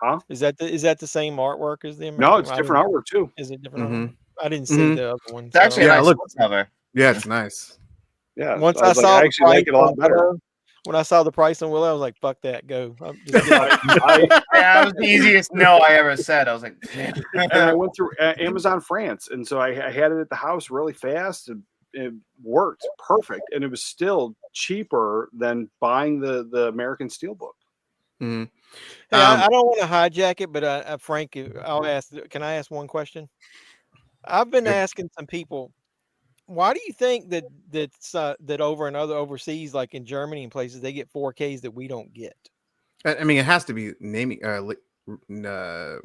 Huh?
Is that the same artwork as the American?
No, it's different artwork too.
Is it different artwork? I didn't see the other one.
It's actually a nice cover.
Yeah, it's nice.
Yeah.
Once I saw
I actually like it a lot better.
When I saw the price on Willow, I was like, "Fuck that, go!"
That was the easiest no I ever said. I was like,
and I went through Amazon France, and so I had it at the house really fast, and it worked perfect, and it was still cheaper than buying the American Steelbook.
Hey, I don't want to hijack it, but Frank, I'll ask. Can I ask one question? I've been asking some people, why do you think that over and other overseas, like in Germany and places, they get 4Ks that we don't get?
I mean, it has to be naming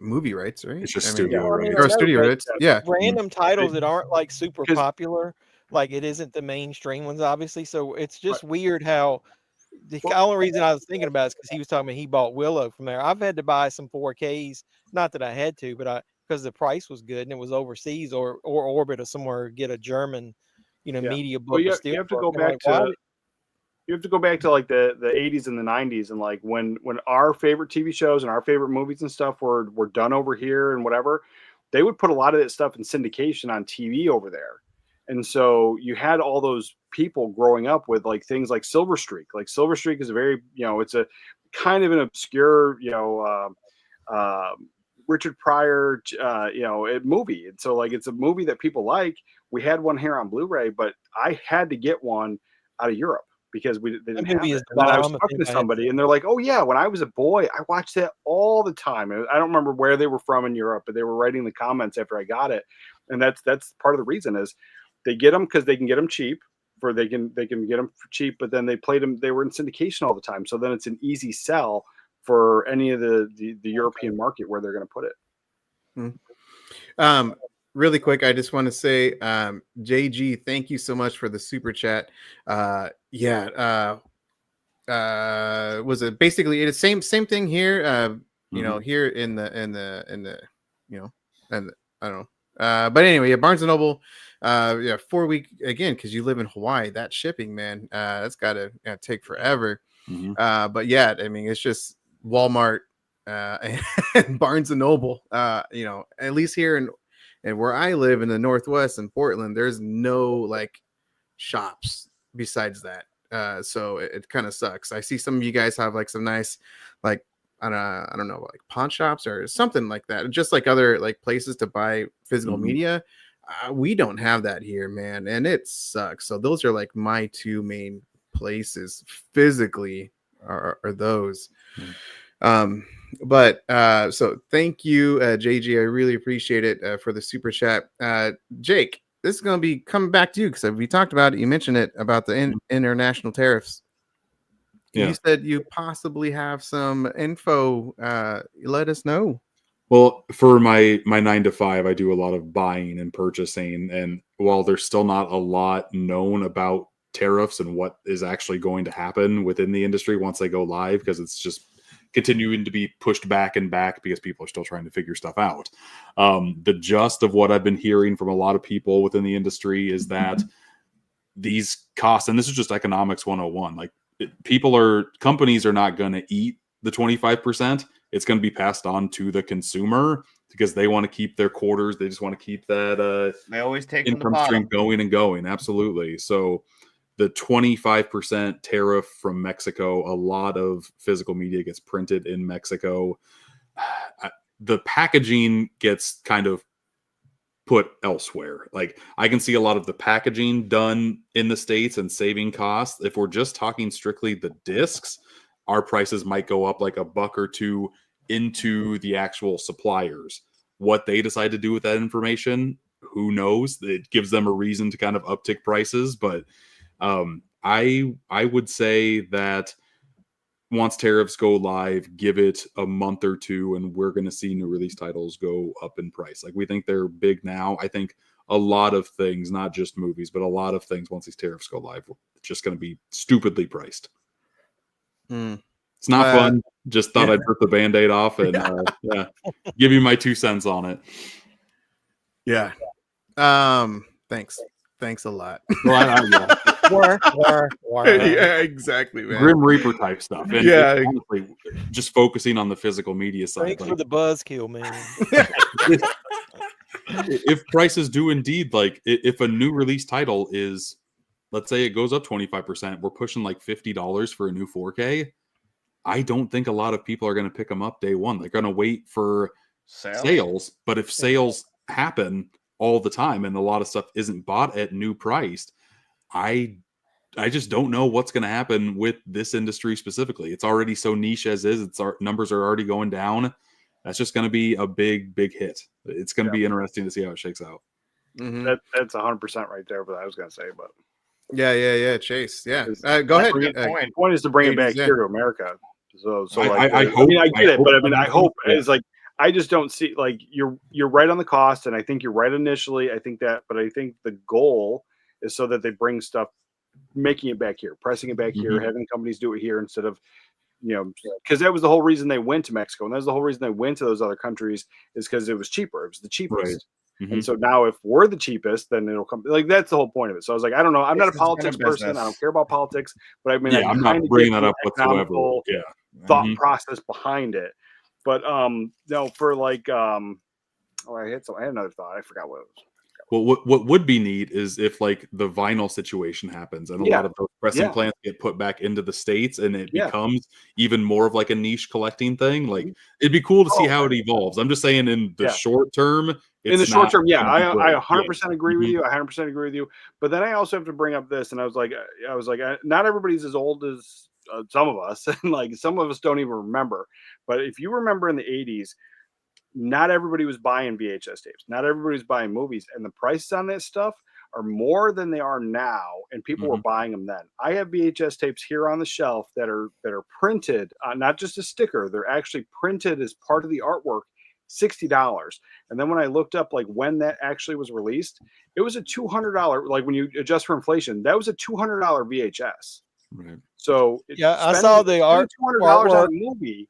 movie rights, right?
It's just studio rights.
Or studio rights. Yeah.
Random titles that aren't like super popular, like it isn't the mainstream ones, obviously. So it's just weird how. The only reason I was thinking about it is because he was talking about he bought Willow from there. I've had to buy some 4Ks, not that I had to, but because the price was good and it was overseas or Orbit or somewhere, get a German, media book.
Well, you have to go back to you have to go back to like the 80s and the 90s, and like when our favorite TV shows and our favorite movies and stuff were done over here and whatever, they would put a lot of that stuff in syndication on TV over there. And so you had all those people growing up with like things like Silver Streak. Like Silver Streak is a very, it's a kind of an obscure, Richard Pryor, movie. And so like, it's a movie that people like. We had one here on Blu-ray, but I had to get one out of Europe because they didn't have it. And then I was talking to somebody and they're like, oh yeah, when I was a boy, I watched that all the time. And I don't remember where they were from in Europe, but they were writing the comments after I got it. And that's part of the reason is they get them because they can get them cheap. They can get them for cheap, but then they played them. They were in syndication all the time, so then it's an easy sell for any of the European market where they're going to put it.
Really quick, I just want to say, JG, thank you so much for the super chat. Was it basically it's same thing here? Here in the and I don't know. But anyway, Barnes and Noble, 4 week again, because you live in Hawaii. That shipping, man, that's gotta take forever. But yeah, I mean, it's just Walmart and Barnes and Noble. At least here and where I live in the Northwest in Portland, there's no like shops besides that. So it kind of sucks. I see some of you guys have like some nice like I don't know, like pawn shops or something like that, just like other like places to buy physical media. We don't have that here, man, and it sucks. So those are like my two main places physically are those. But so thank you, JG. I really appreciate it for the super chat. Jake, this is going to be coming back to you because we talked about it. You mentioned it about the international tariffs. You said you possibly have some info. Let us know.
Well, for my 9 to 5, I do a lot of buying and purchasing. And while there's still not a lot known about tariffs and what is actually going to happen within the industry once they go live, because it's just continuing to be pushed back and back because people are still trying to figure stuff out. The gist of what I've been hearing from a lot of people within the industry is that these costs, and this is just economics 101, like companies are not going to eat the 25%. It's going to be passed on to the consumer because they want to keep their quarters. They just want to keep that
they always take
income stream going and going. Absolutely. So the 25% tariff from Mexico, a lot of physical media gets printed in Mexico. The packaging gets kind of put elsewhere. Like I can see a lot of the packaging done in the States and saving costs. If we're just talking strictly the discs, our prices might go up like $1 or $2 into the actual suppliers. What they decide to do with that information, who knows? It gives them a reason to kind of uptick prices. But I would say that once tariffs go live, give it a month or two, and we're going to see new release titles go up in price. Like we think they're big now. I think a lot of things, not just movies, but a lot of things, once these tariffs go live, it's just going to be stupidly priced. It's not fun. Just thought I'd rip the Band-Aid off and give you my 2 cents on it.
Yeah. Thanks a lot. Yeah, exactly, man.
Grim Reaper type stuff. And honestly, just focusing on the physical media side.
Thanks for the buzzkill, man.
If prices do indeed, like if a new release title is, let's say it goes up 25%, we're pushing like $50 for a new 4K. I don't think a lot of people are going to pick them up day one. They're going to wait for sales. But if sales happen all the time and a lot of stuff isn't bought at new priced, I just don't know what's going to happen with this industry specifically. It's already so niche as is. Our numbers are already going down. That's just going to be a big hit. It's going to be interesting to see how it shakes out.
That's 100% right there. But I was going to say, but
Chase. Yeah, go ahead.
The point is to bring it back here to America. So
I hope.
I get it, but I mean, I hope it's like I just don't see like you're right on the cost, and I think you're right initially. I think that, but I think the goal is so that they bring stuff, making it back here, pressing it back here, having companies do it here instead of, because that was the whole reason they went to Mexico, and that was the whole reason they went to those other countries is because it was cheaper. It was the cheapest. Right. And so now if we're the cheapest, then it'll come. Like that's the whole point of it. So I was like, I don't know. I'm not a politics person. I don't care about politics, but I mean,
I'm not bringing that up whatsoever.
Thought process behind it. But no, for like I had another thought. I forgot what it was.
Well, what would be neat is if like the vinyl situation happens and a lot of those pressing plants get put back into the States and it becomes even more of like a niche collecting thing. Like it'd be cool to see how it evolves. I'm just saying in the short term,
in the short term, I 100%
Yeah.
agree with you. I 100% agree with you. But then I also have to bring up this, and I was like, not everybody's as old as some of us, and like some of us don't even remember. But if you remember in the 80s, not everybody was buying VHS tapes. Not everybody was buying movies, and the prices on that stuff are more than they are now, and people were buying them then. I have VHS tapes here on the shelf that are printed, not just a sticker. They're actually printed as part of the artwork, $60. And then when I looked up like when that actually was released, it was a $200. Like when you adjust for inflation, that was a $200 VHS.
Right.
So
I saw the
$200 on a movie.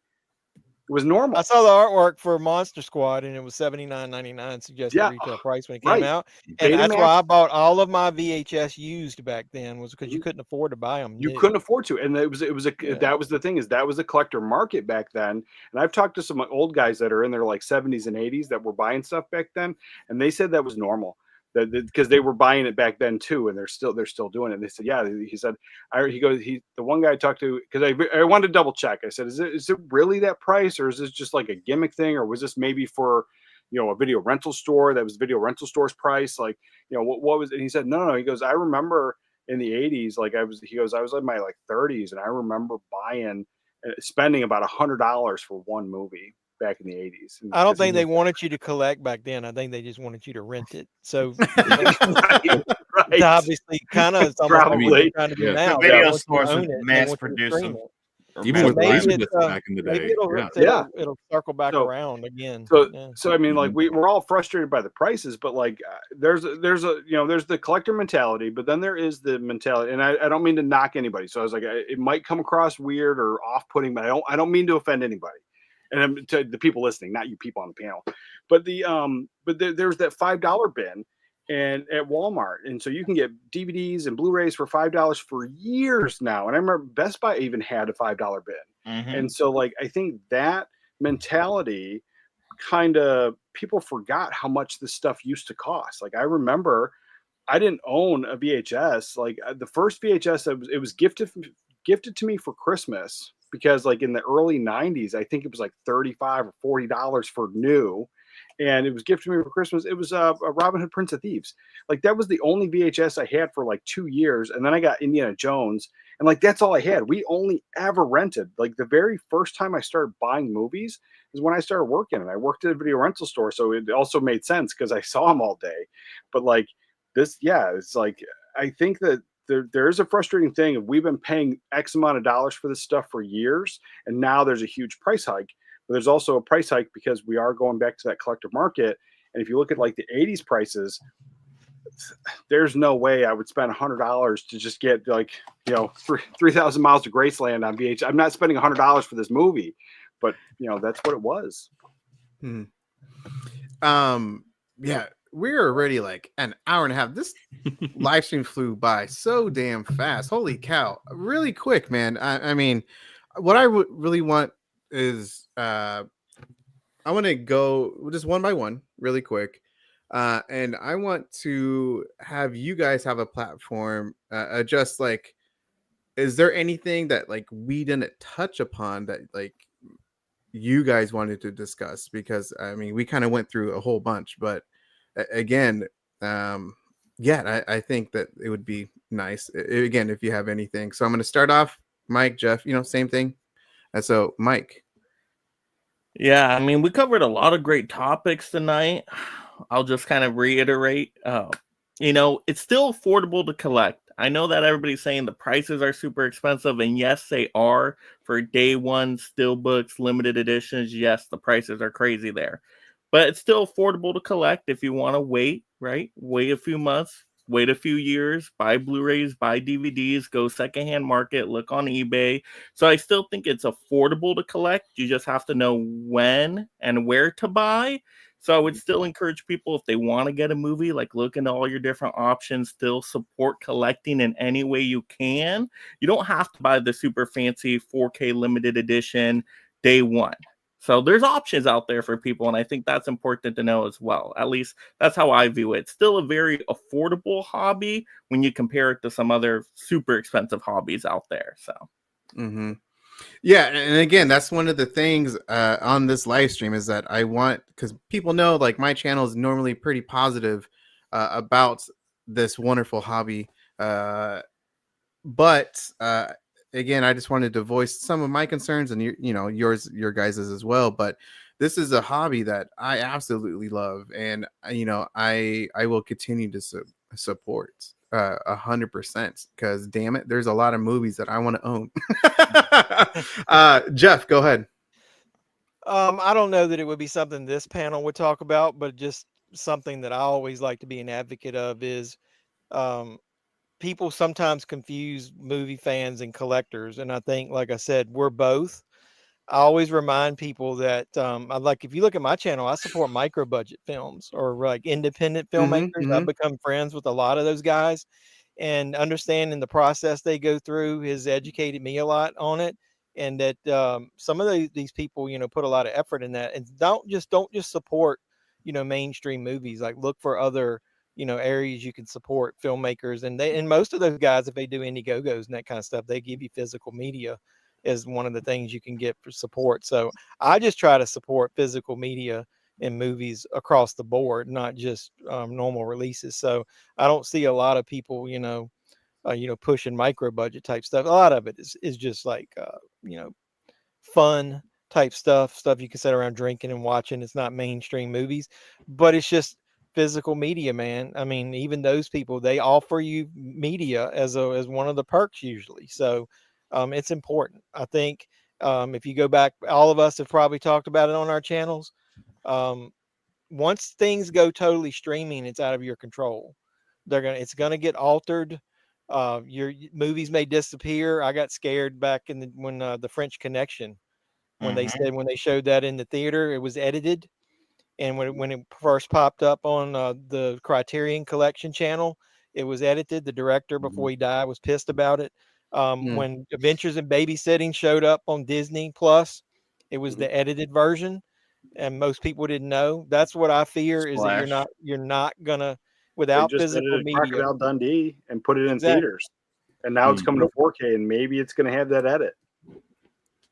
It was normal.
I saw the artwork for Monster Squad, and it was $79.99 suggested retail price when it came out. And that's why I bought all of my VHS used back then, was because you couldn't afford to buy them.
You couldn't afford to, and that was the thing, is that was the collector market back then. And I've talked to some old guys that are in their like 70s and 80s that were buying stuff back then, and they said that was normal. Because they were buying it back then too, and they're still doing it. And they said, yeah. He said, the one guy I talked to, because I wanted to double check. I said, is it really that price, or is this just like a gimmick thing, or was this maybe for, a video rental store that was video rental store's price? Like, what was? And he said, no. He goes, I remember in the 80s, like I was in my like 30s, and I remember spending about $100 for one movie back in the 80s.
I don't think they wanted you to collect back then. I think they just wanted you to rent it. So
right.
Obviously kind of
probably
trying to do now.
The video stores would mass produce them.
Even with Laserdisc back in the day.
It'll circle back around again.
So I mean, like we're all frustrated by the prices, but like there's the collector mentality, but then there is the mentality, and I don't mean to knock anybody. So I was like, it might come across weird or off-putting, but I don't mean to offend anybody. And to the people listening, not you people on the panel, but there's that $5 bin and at Walmart, and so you can get DVDs and Blu-rays for $5 for years now. And I remember Best Buy even had a $5 bin, and so like I think that mentality kind of, people forgot how much this stuff used to cost. Like I remember, I didn't own a VHS. Like the first VHS, it was gifted to me for Christmas. Because like in the early 90s, I think it was like $35 or $40 for new. And it was gifted to me for Christmas. It was a Robin Hood Prince of Thieves. Like that was the only VHS I had for like 2 years. And then I got Indiana Jones. And like, that's all I had. We only ever rented. Like the very first time I started buying movies is when I started working. And I worked at a video rental store. So it also made sense because I saw them all day. But like this, it's like, I think that there is a frustrating thing of we've been paying X amount of dollars for this stuff for years, and now there's a huge price hike. But there's also a price hike because we are going back to that collector market. And if you look at like the 80s prices, there's no way I would spend $100 to just get like 3,000 miles to Graceland on VH. I'm not spending $100 for this movie, but that's what it was.
Yeah. We're already like an hour and a half. This live stream flew by so damn fast. Holy cow. Really quick, man. I mean, what I really want is I want to go just one by one really quick. And I want to have you guys have a platform just like, is there anything that like we didn't touch upon that like you guys wanted to discuss? Because I mean, we kind of went through a whole bunch, but again, I think that it would be nice again if you have anything. So I'm going to start off, Mike, Jeff, same thing. So Mike.
Yeah, I mean, we covered a lot of great topics tonight. I'll just kind of reiterate, it's still affordable to collect. I know that everybody's saying the prices are super expensive, and yes, they are for day one steelbooks, limited editions. Yes, the prices are crazy there. But it's still affordable to collect if you want to wait, right? Wait a few months, wait a few years, buy Blu-rays, buy DVDs, go secondhand market, look on eBay. So I still think it's affordable to collect. You just have to know when and where to buy. So I would still encourage people, if they want to get a movie, like look into all your different options, still support collecting in any way you can. You don't have to buy the super fancy 4K limited edition day one. So there's options out there for people, and I think that's important to know as well. At least that's how I view it. It's still a very affordable hobby when you compare it to some other super expensive hobbies out there. So
Mm-hmm. Yeah, and again, that's one of the things on this live stream is that I want, because people know like my channel is normally pretty positive about this wonderful hobby, but again, I just wanted to voice some of my concerns and your guys's as well. But this is a hobby that I absolutely love, and I will continue to support 100%, because damn it, there's a lot of movies that I want to own. Jeff, go ahead.
I don't know that it would be something this panel would talk about, but just something that I always like to be an advocate of is um, people sometimes confuse movie fans and collectors. And I think, like I said, we're both. I always remind people that I like, if you look at my channel, I support micro budget films or like independent filmmakers. I've become friends with a lot of those guys, and understanding the process they go through has educated me a lot on it. And that some of these people, put a lot of effort in that. And don't just support, mainstream movies. Like, look for other, areas you can support filmmakers. And most of those guys, if they do Indiegogos and that kind of stuff, they give you physical media is one of the things you can get for support. So I just try to support physical media in movies across the board, not just normal releases. So I don't see a lot of people, pushing micro budget type stuff. A lot of it is just like, fun type stuff you can sit around drinking and watching. It's not mainstream movies, but it's just physical media, man. I mean, even those people, they offer you media as one of the perks usually. So it's important. I think if you go back, all of us have probably talked about it on our channels. Um, Once things go totally streaming, it's out of your control. It's gonna get altered. Your movies may disappear. I got scared back when the French Connection, when they showed that in the theater, it was edited. And when it first popped up on the Criterion Collection channel, it was edited. The director, before he died, was pissed about it. When Adventures in Babysitting showed up on Disney Plus, it was the edited version, and most people didn't know. That's what I fear, is that
Splash.
you're not gonna,
They
without
just
physical
edited
media.
Crocodile Dundee and put it in
Exactly.
theaters, and now it's coming to 4K, and maybe it's going to have that edit.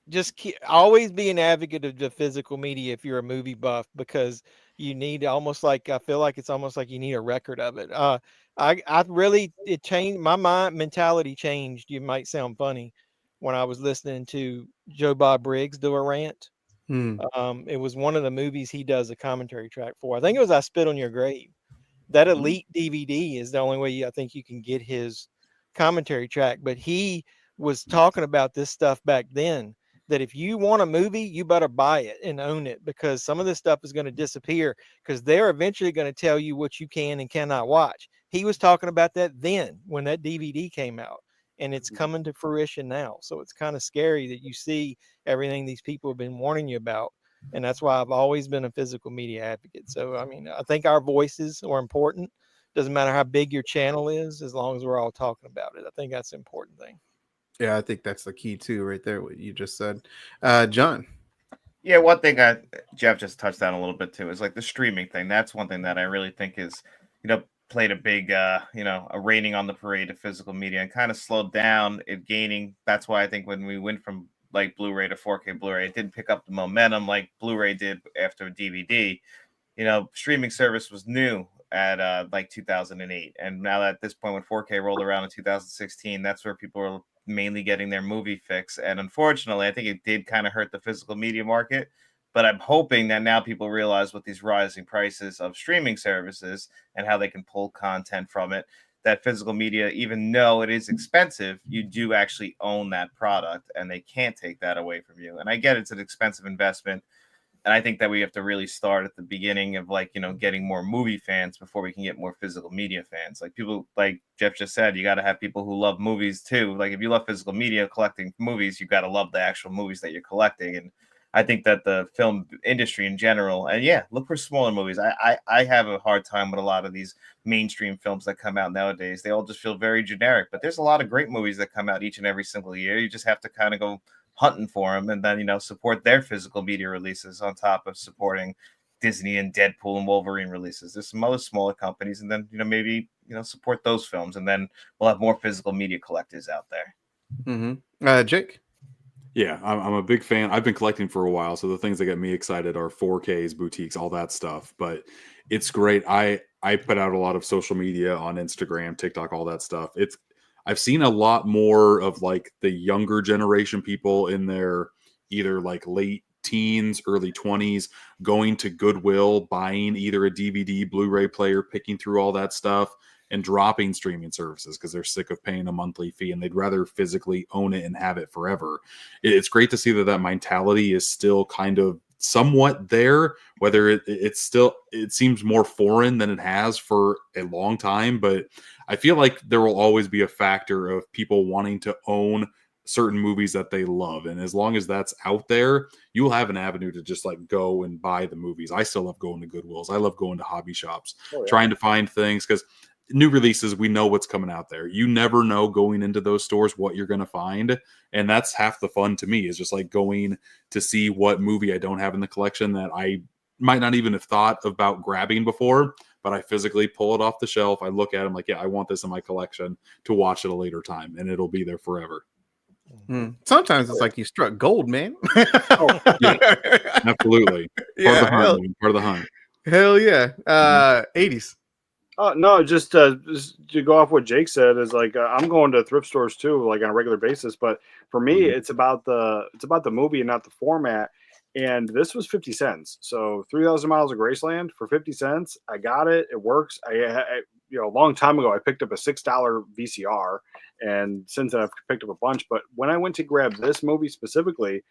Just always be an advocate of the physical media if you're a movie buff, because you need, almost like, I feel like it's almost like you need a record of it. I really, it changed my mentality changed. You might sound funny, when I was listening to Joe Bob Briggs do a rant. It was one of the movies he does a commentary track for. I think it was I Spit on Your Grave. That Elite DVD is the only way I think you can get his commentary track. But he was talking about this stuff back then, that if you want a movie, you better buy it and own it, because some of this stuff is going to disappear, because they're eventually going to tell you what you can and cannot watch. He was talking about that then when that DVD came out, and it's coming to fruition now. So it's kind of scary that you see everything these people have been warning you about. And that's why I've always been a physical media advocate. So, I mean, I think our voices are important. Doesn't matter how big your channel is, as long as we're all talking about it. I think that's the important thing.
Yeah, I think that's the key too, right there, what you just said. John.
Yeah, one thing Jeff just touched on a little bit too is like the streaming thing. That's one thing that I really think is, played a big, a rating on the parade of physical media and kind of slowed down it gaining. That's why I think when we went from like Blu-ray to 4K Blu-ray, it didn't pick up the momentum like Blu-ray did after DVD. Streaming service was new at like 2008, and now at this point when 4K rolled around in 2016, that's where people are mainly getting their movie fix. And unfortunately, I think it did kind of hurt the physical media market. But I'm hoping that now people realize with these rising prices of streaming services and how they can pull content from it, that physical media, even though it is expensive, you do actually own that product, and they can't take that away from you. And I get it's an expensive investment. And I think that we have to really start at the beginning of getting more movie fans before we can get more physical media fans. Like people, like Jeff just said, you got to have people who love movies too. Like if you love physical media, collecting movies, you got to love the actual movies that you're collecting. And I think that the film industry in general, and look for smaller movies. I have a hard time with a lot of these mainstream films that come out nowadays. They all just feel very generic, but there's a lot of great movies that come out each and every single year. You just have to kind of go hunting for them, and then, you know, support their physical media releases on top of supporting Disney and Deadpool and Wolverine releases. There's some other smaller companies, and then, you know, maybe, you know, support those films, and then we'll have more physical media collectors out there.
Jake?
Yeah, I'm a big fan. I've been collecting for a while, so the things that get me excited are 4Ks, boutiques, all that stuff. But it's great. I put out a lot of social media on Instagram, TikTok, all that stuff. I've seen a lot more of like the younger generation people in their either like late teens, early 20s, going to Goodwill, buying either a DVD, Blu-ray player, picking through all that stuff, and dropping streaming services because they're sick of paying a monthly fee and they'd rather physically own it and have it forever. It's great to see that mentality is still kind of somewhat there, whether it seems more foreign than it has for a long time, but I feel like there will always be a factor of people wanting to own certain movies that they love, and as long as that's out there, you will have an avenue to just like go and buy the movies. I still love going to Goodwills. I love going to hobby shops, trying to find things, because new releases, we know what's coming out there. You never know going into those stores what you're going to find, and that's half the fun to me, is just like going to see what movie I don't have in the collection that I might not even have thought about grabbing before, but I physically pull it off the shelf. I look at it, I'm like, yeah, I want this in my collection to watch at a later time, and it'll be there forever.
Sometimes it's like you struck gold, man.
Yeah, absolutely. Part of the hunt.
Hell yeah. 80s.
No, just to go off what Jake said, is like I'm going to thrift stores too, like on a regular basis. But for me, it's about the movie and not the format. And this was 50 cents. So 3,000 Miles of Graceland for 50 cents. I got it. It works. I you know, a long time ago, I picked up a $6 VCR, and since then I've picked up a bunch. But when I went to grab this movie specifically,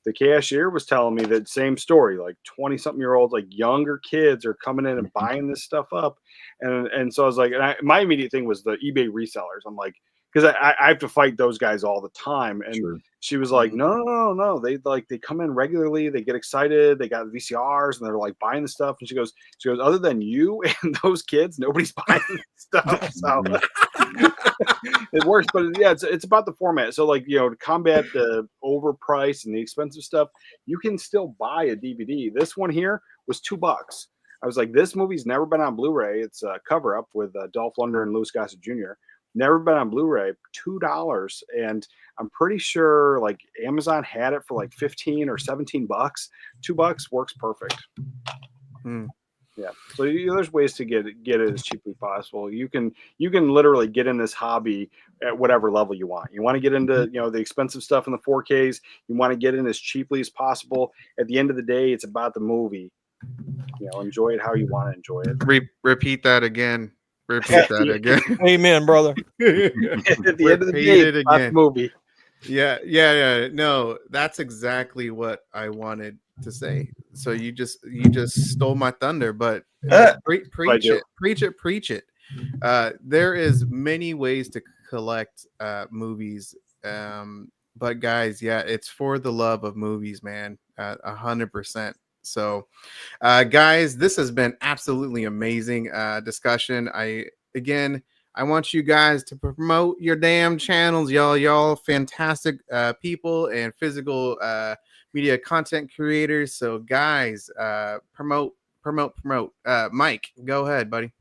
the cashier was telling me that same story, like 20-something-year-olds, like younger kids are coming in and buying this stuff up. And so I was like, my immediate thing was the eBay resellers. I'm like, because I have to fight those guys all the time. And she was like, no. They come in regularly. They get excited. They got VCRs and they're like buying the stuff. And she goes, other than you and those kids, nobody's buying stuff. So it works. But yeah, it's about the format. So like, you know, to combat the overpriced and the expensive stuff, you can still buy a DVD. This one here was $2. I was like, this movie's never been on Blu-ray. It's a cover up with Dolph Lundgren and Louis Gossett Jr. Never been on Blu-ray, $2. And I'm pretty sure like Amazon had it for like 15 or 17 bucks. $2 works perfect. Yeah. So there's ways to get it as cheaply as possible. You can literally get in this hobby at whatever level you want. You want to get into, you know, the expensive stuff in the 4Ks. You want to get in as cheaply as possible. At the end of the day, it's about the movie. You know, enjoy it how you want to enjoy it.
Repeat that again. Repeat that again.
Amen, brother.
At the end of the day, it's about the movie.
Yeah. No, that's exactly what I wanted to say. So you just stole my thunder, but preach it. There is many ways to collect movies, but guys, yeah, it's for the love of movies, man. 100%. So guys, this has been absolutely amazing discussion. I want you guys to promote your damn channels, y'all fantastic people and physical media content creators. So guys, promote. Mike, go ahead, buddy.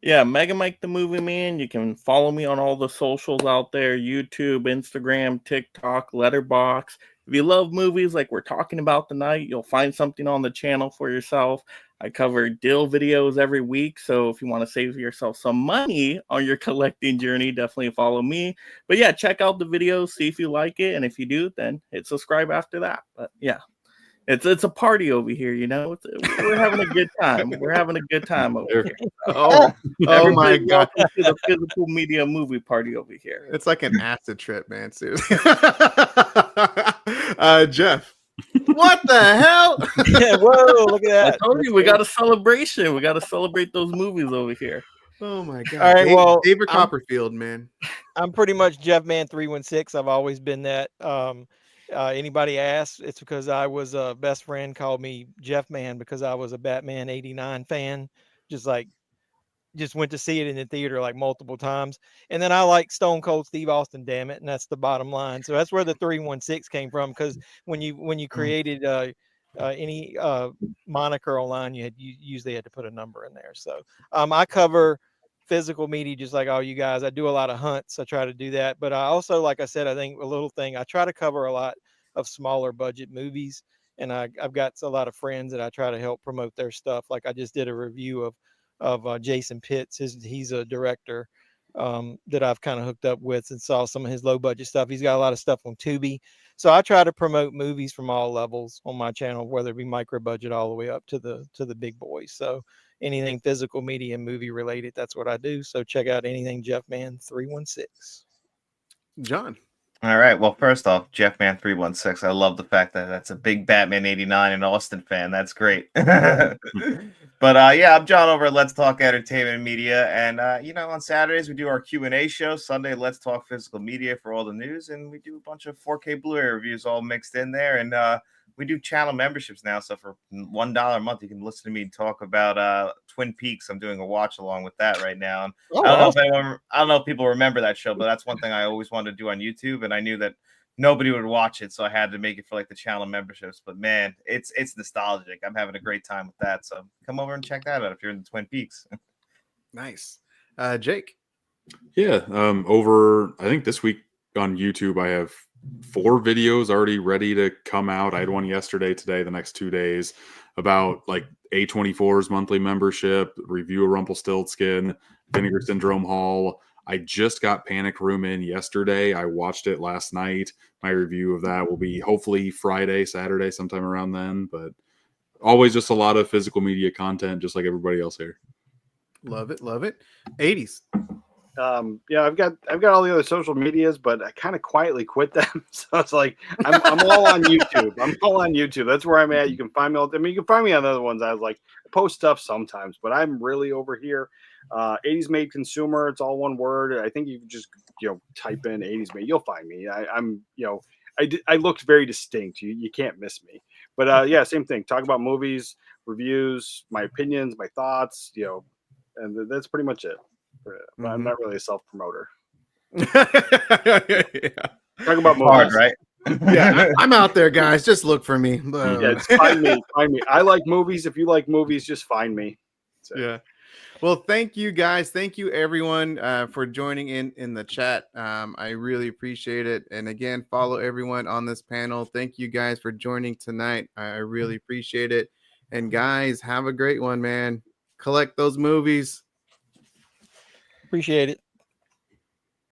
Yeah, Mega Mike the Movie Man. You can follow me on all the socials out there: YouTube, Instagram, TikTok, Letterboxd. If you love movies like we're talking about tonight, you'll find something on the channel for yourself. I cover deal videos every week, so if you want to save yourself some money on your collecting journey, definitely follow me. But yeah, check out the videos, see if you like it, and if you do, then hit subscribe after that. But yeah, it's a party over here, you know. We're having a good time. We're having a good time over here.
Oh my God!
To the physical media movie party over here.
It's like an acid trip, man. Seriously. Jeff, what the hell?
Yeah, whoa, look at that.
I told you, we got a celebration. We got to celebrate those movies over here.
Oh my God!
All right,
David Copperfield, man.
I'm pretty much Jeff Man 316. I've always been that. Anybody asks, it's because I was a best friend called me Jeff Man because I was a Batman '89 fan, just like just went to see it in the theater like multiple times. And then I like Stone Cold Steve Austin, damn it, and that's the bottom line. So that's where the 316 came from, because when you created any moniker online, you usually had to put a number in there. So I cover physical media just like all you guys. I do a lot of hunts. I try to do that, but I also, like I said, I think a little thing, I try to cover a lot of smaller budget movies, and I've got a lot of friends that I try to help promote their stuff. Like I just did a review of Jason Pitts. He's a director that I've kind of hooked up with and saw some of his low budget stuff. He's got a lot of stuff on Tubi. So I try to promote movies from all levels on my channel, whether it be micro budget all the way up to the big boys. So anything physical media and movie related, that's what I do. So check out anything Jeff Man 316.
John.
All right. Well, first off, Jeff Man 316. I love the fact that that's a big Batman 89 and Austin fan. That's great. But yeah, I'm John over at Let's Talk Entertainment and Media, and on Saturdays we do our Q&A show. Sunday, Let's Talk Physical Media for all the news, and we do a bunch of 4K Blu-ray reviews all mixed in there. And we do channel memberships now, so for $1 a month, you can listen to me talk about Twin Peaks. I'm doing a watch along with that right now. And I don't know if people remember that show, but that's one thing I always wanted to do on YouTube, and I knew that nobody would watch it, so I had to make it for like the channel memberships. But man, it's nostalgic. I'm having a great time with that. So come over and check that out if you're in the Twin Peaks.
Nice. Jake.
Yeah. Over, I think this week on YouTube, I have 4 videos already ready to come out. I had one yesterday, today, the next 2 days, about like A24's monthly membership, review of Rumpelstiltskin, Vinegar Syndrome Haul. I just got Panic Room in yesterday. I watched it last night. My review of that will be hopefully Friday, Saturday, sometime around then. But always just a lot of physical media content, just like everybody else here.
Love it. Love it. 80s.
Yeah, I've got all the other social medias, but I kind of quietly quit them. So it's like I'm all on YouTube. I'm all on YouTube. That's where I'm at. You can find me all. I mean, you can find me on other ones. I post stuff sometimes, but I'm really over here. 80s Made Consumer. It's all one word. I think you can just type in 80s Made. You'll find me. I looked very distinct. You can't miss me. But yeah, same thing. Talk about movies, reviews, my opinions, my thoughts. And that's pretty much it. But I'm not really a self-promoter.
Yeah.
Talk about movies.
Hard, right?
Yeah, I'm out there, guys. Just look for me.
Yeah, just find me. Find me. I like movies. If you like movies, just find me. So.
Yeah. Well, thank you, guys. Thank you, everyone, for joining in the chat. I really appreciate it. And again, follow everyone on this panel. Thank you, guys, for joining tonight. I really appreciate it. And guys, have a great one, man. Collect those movies.
Appreciate it.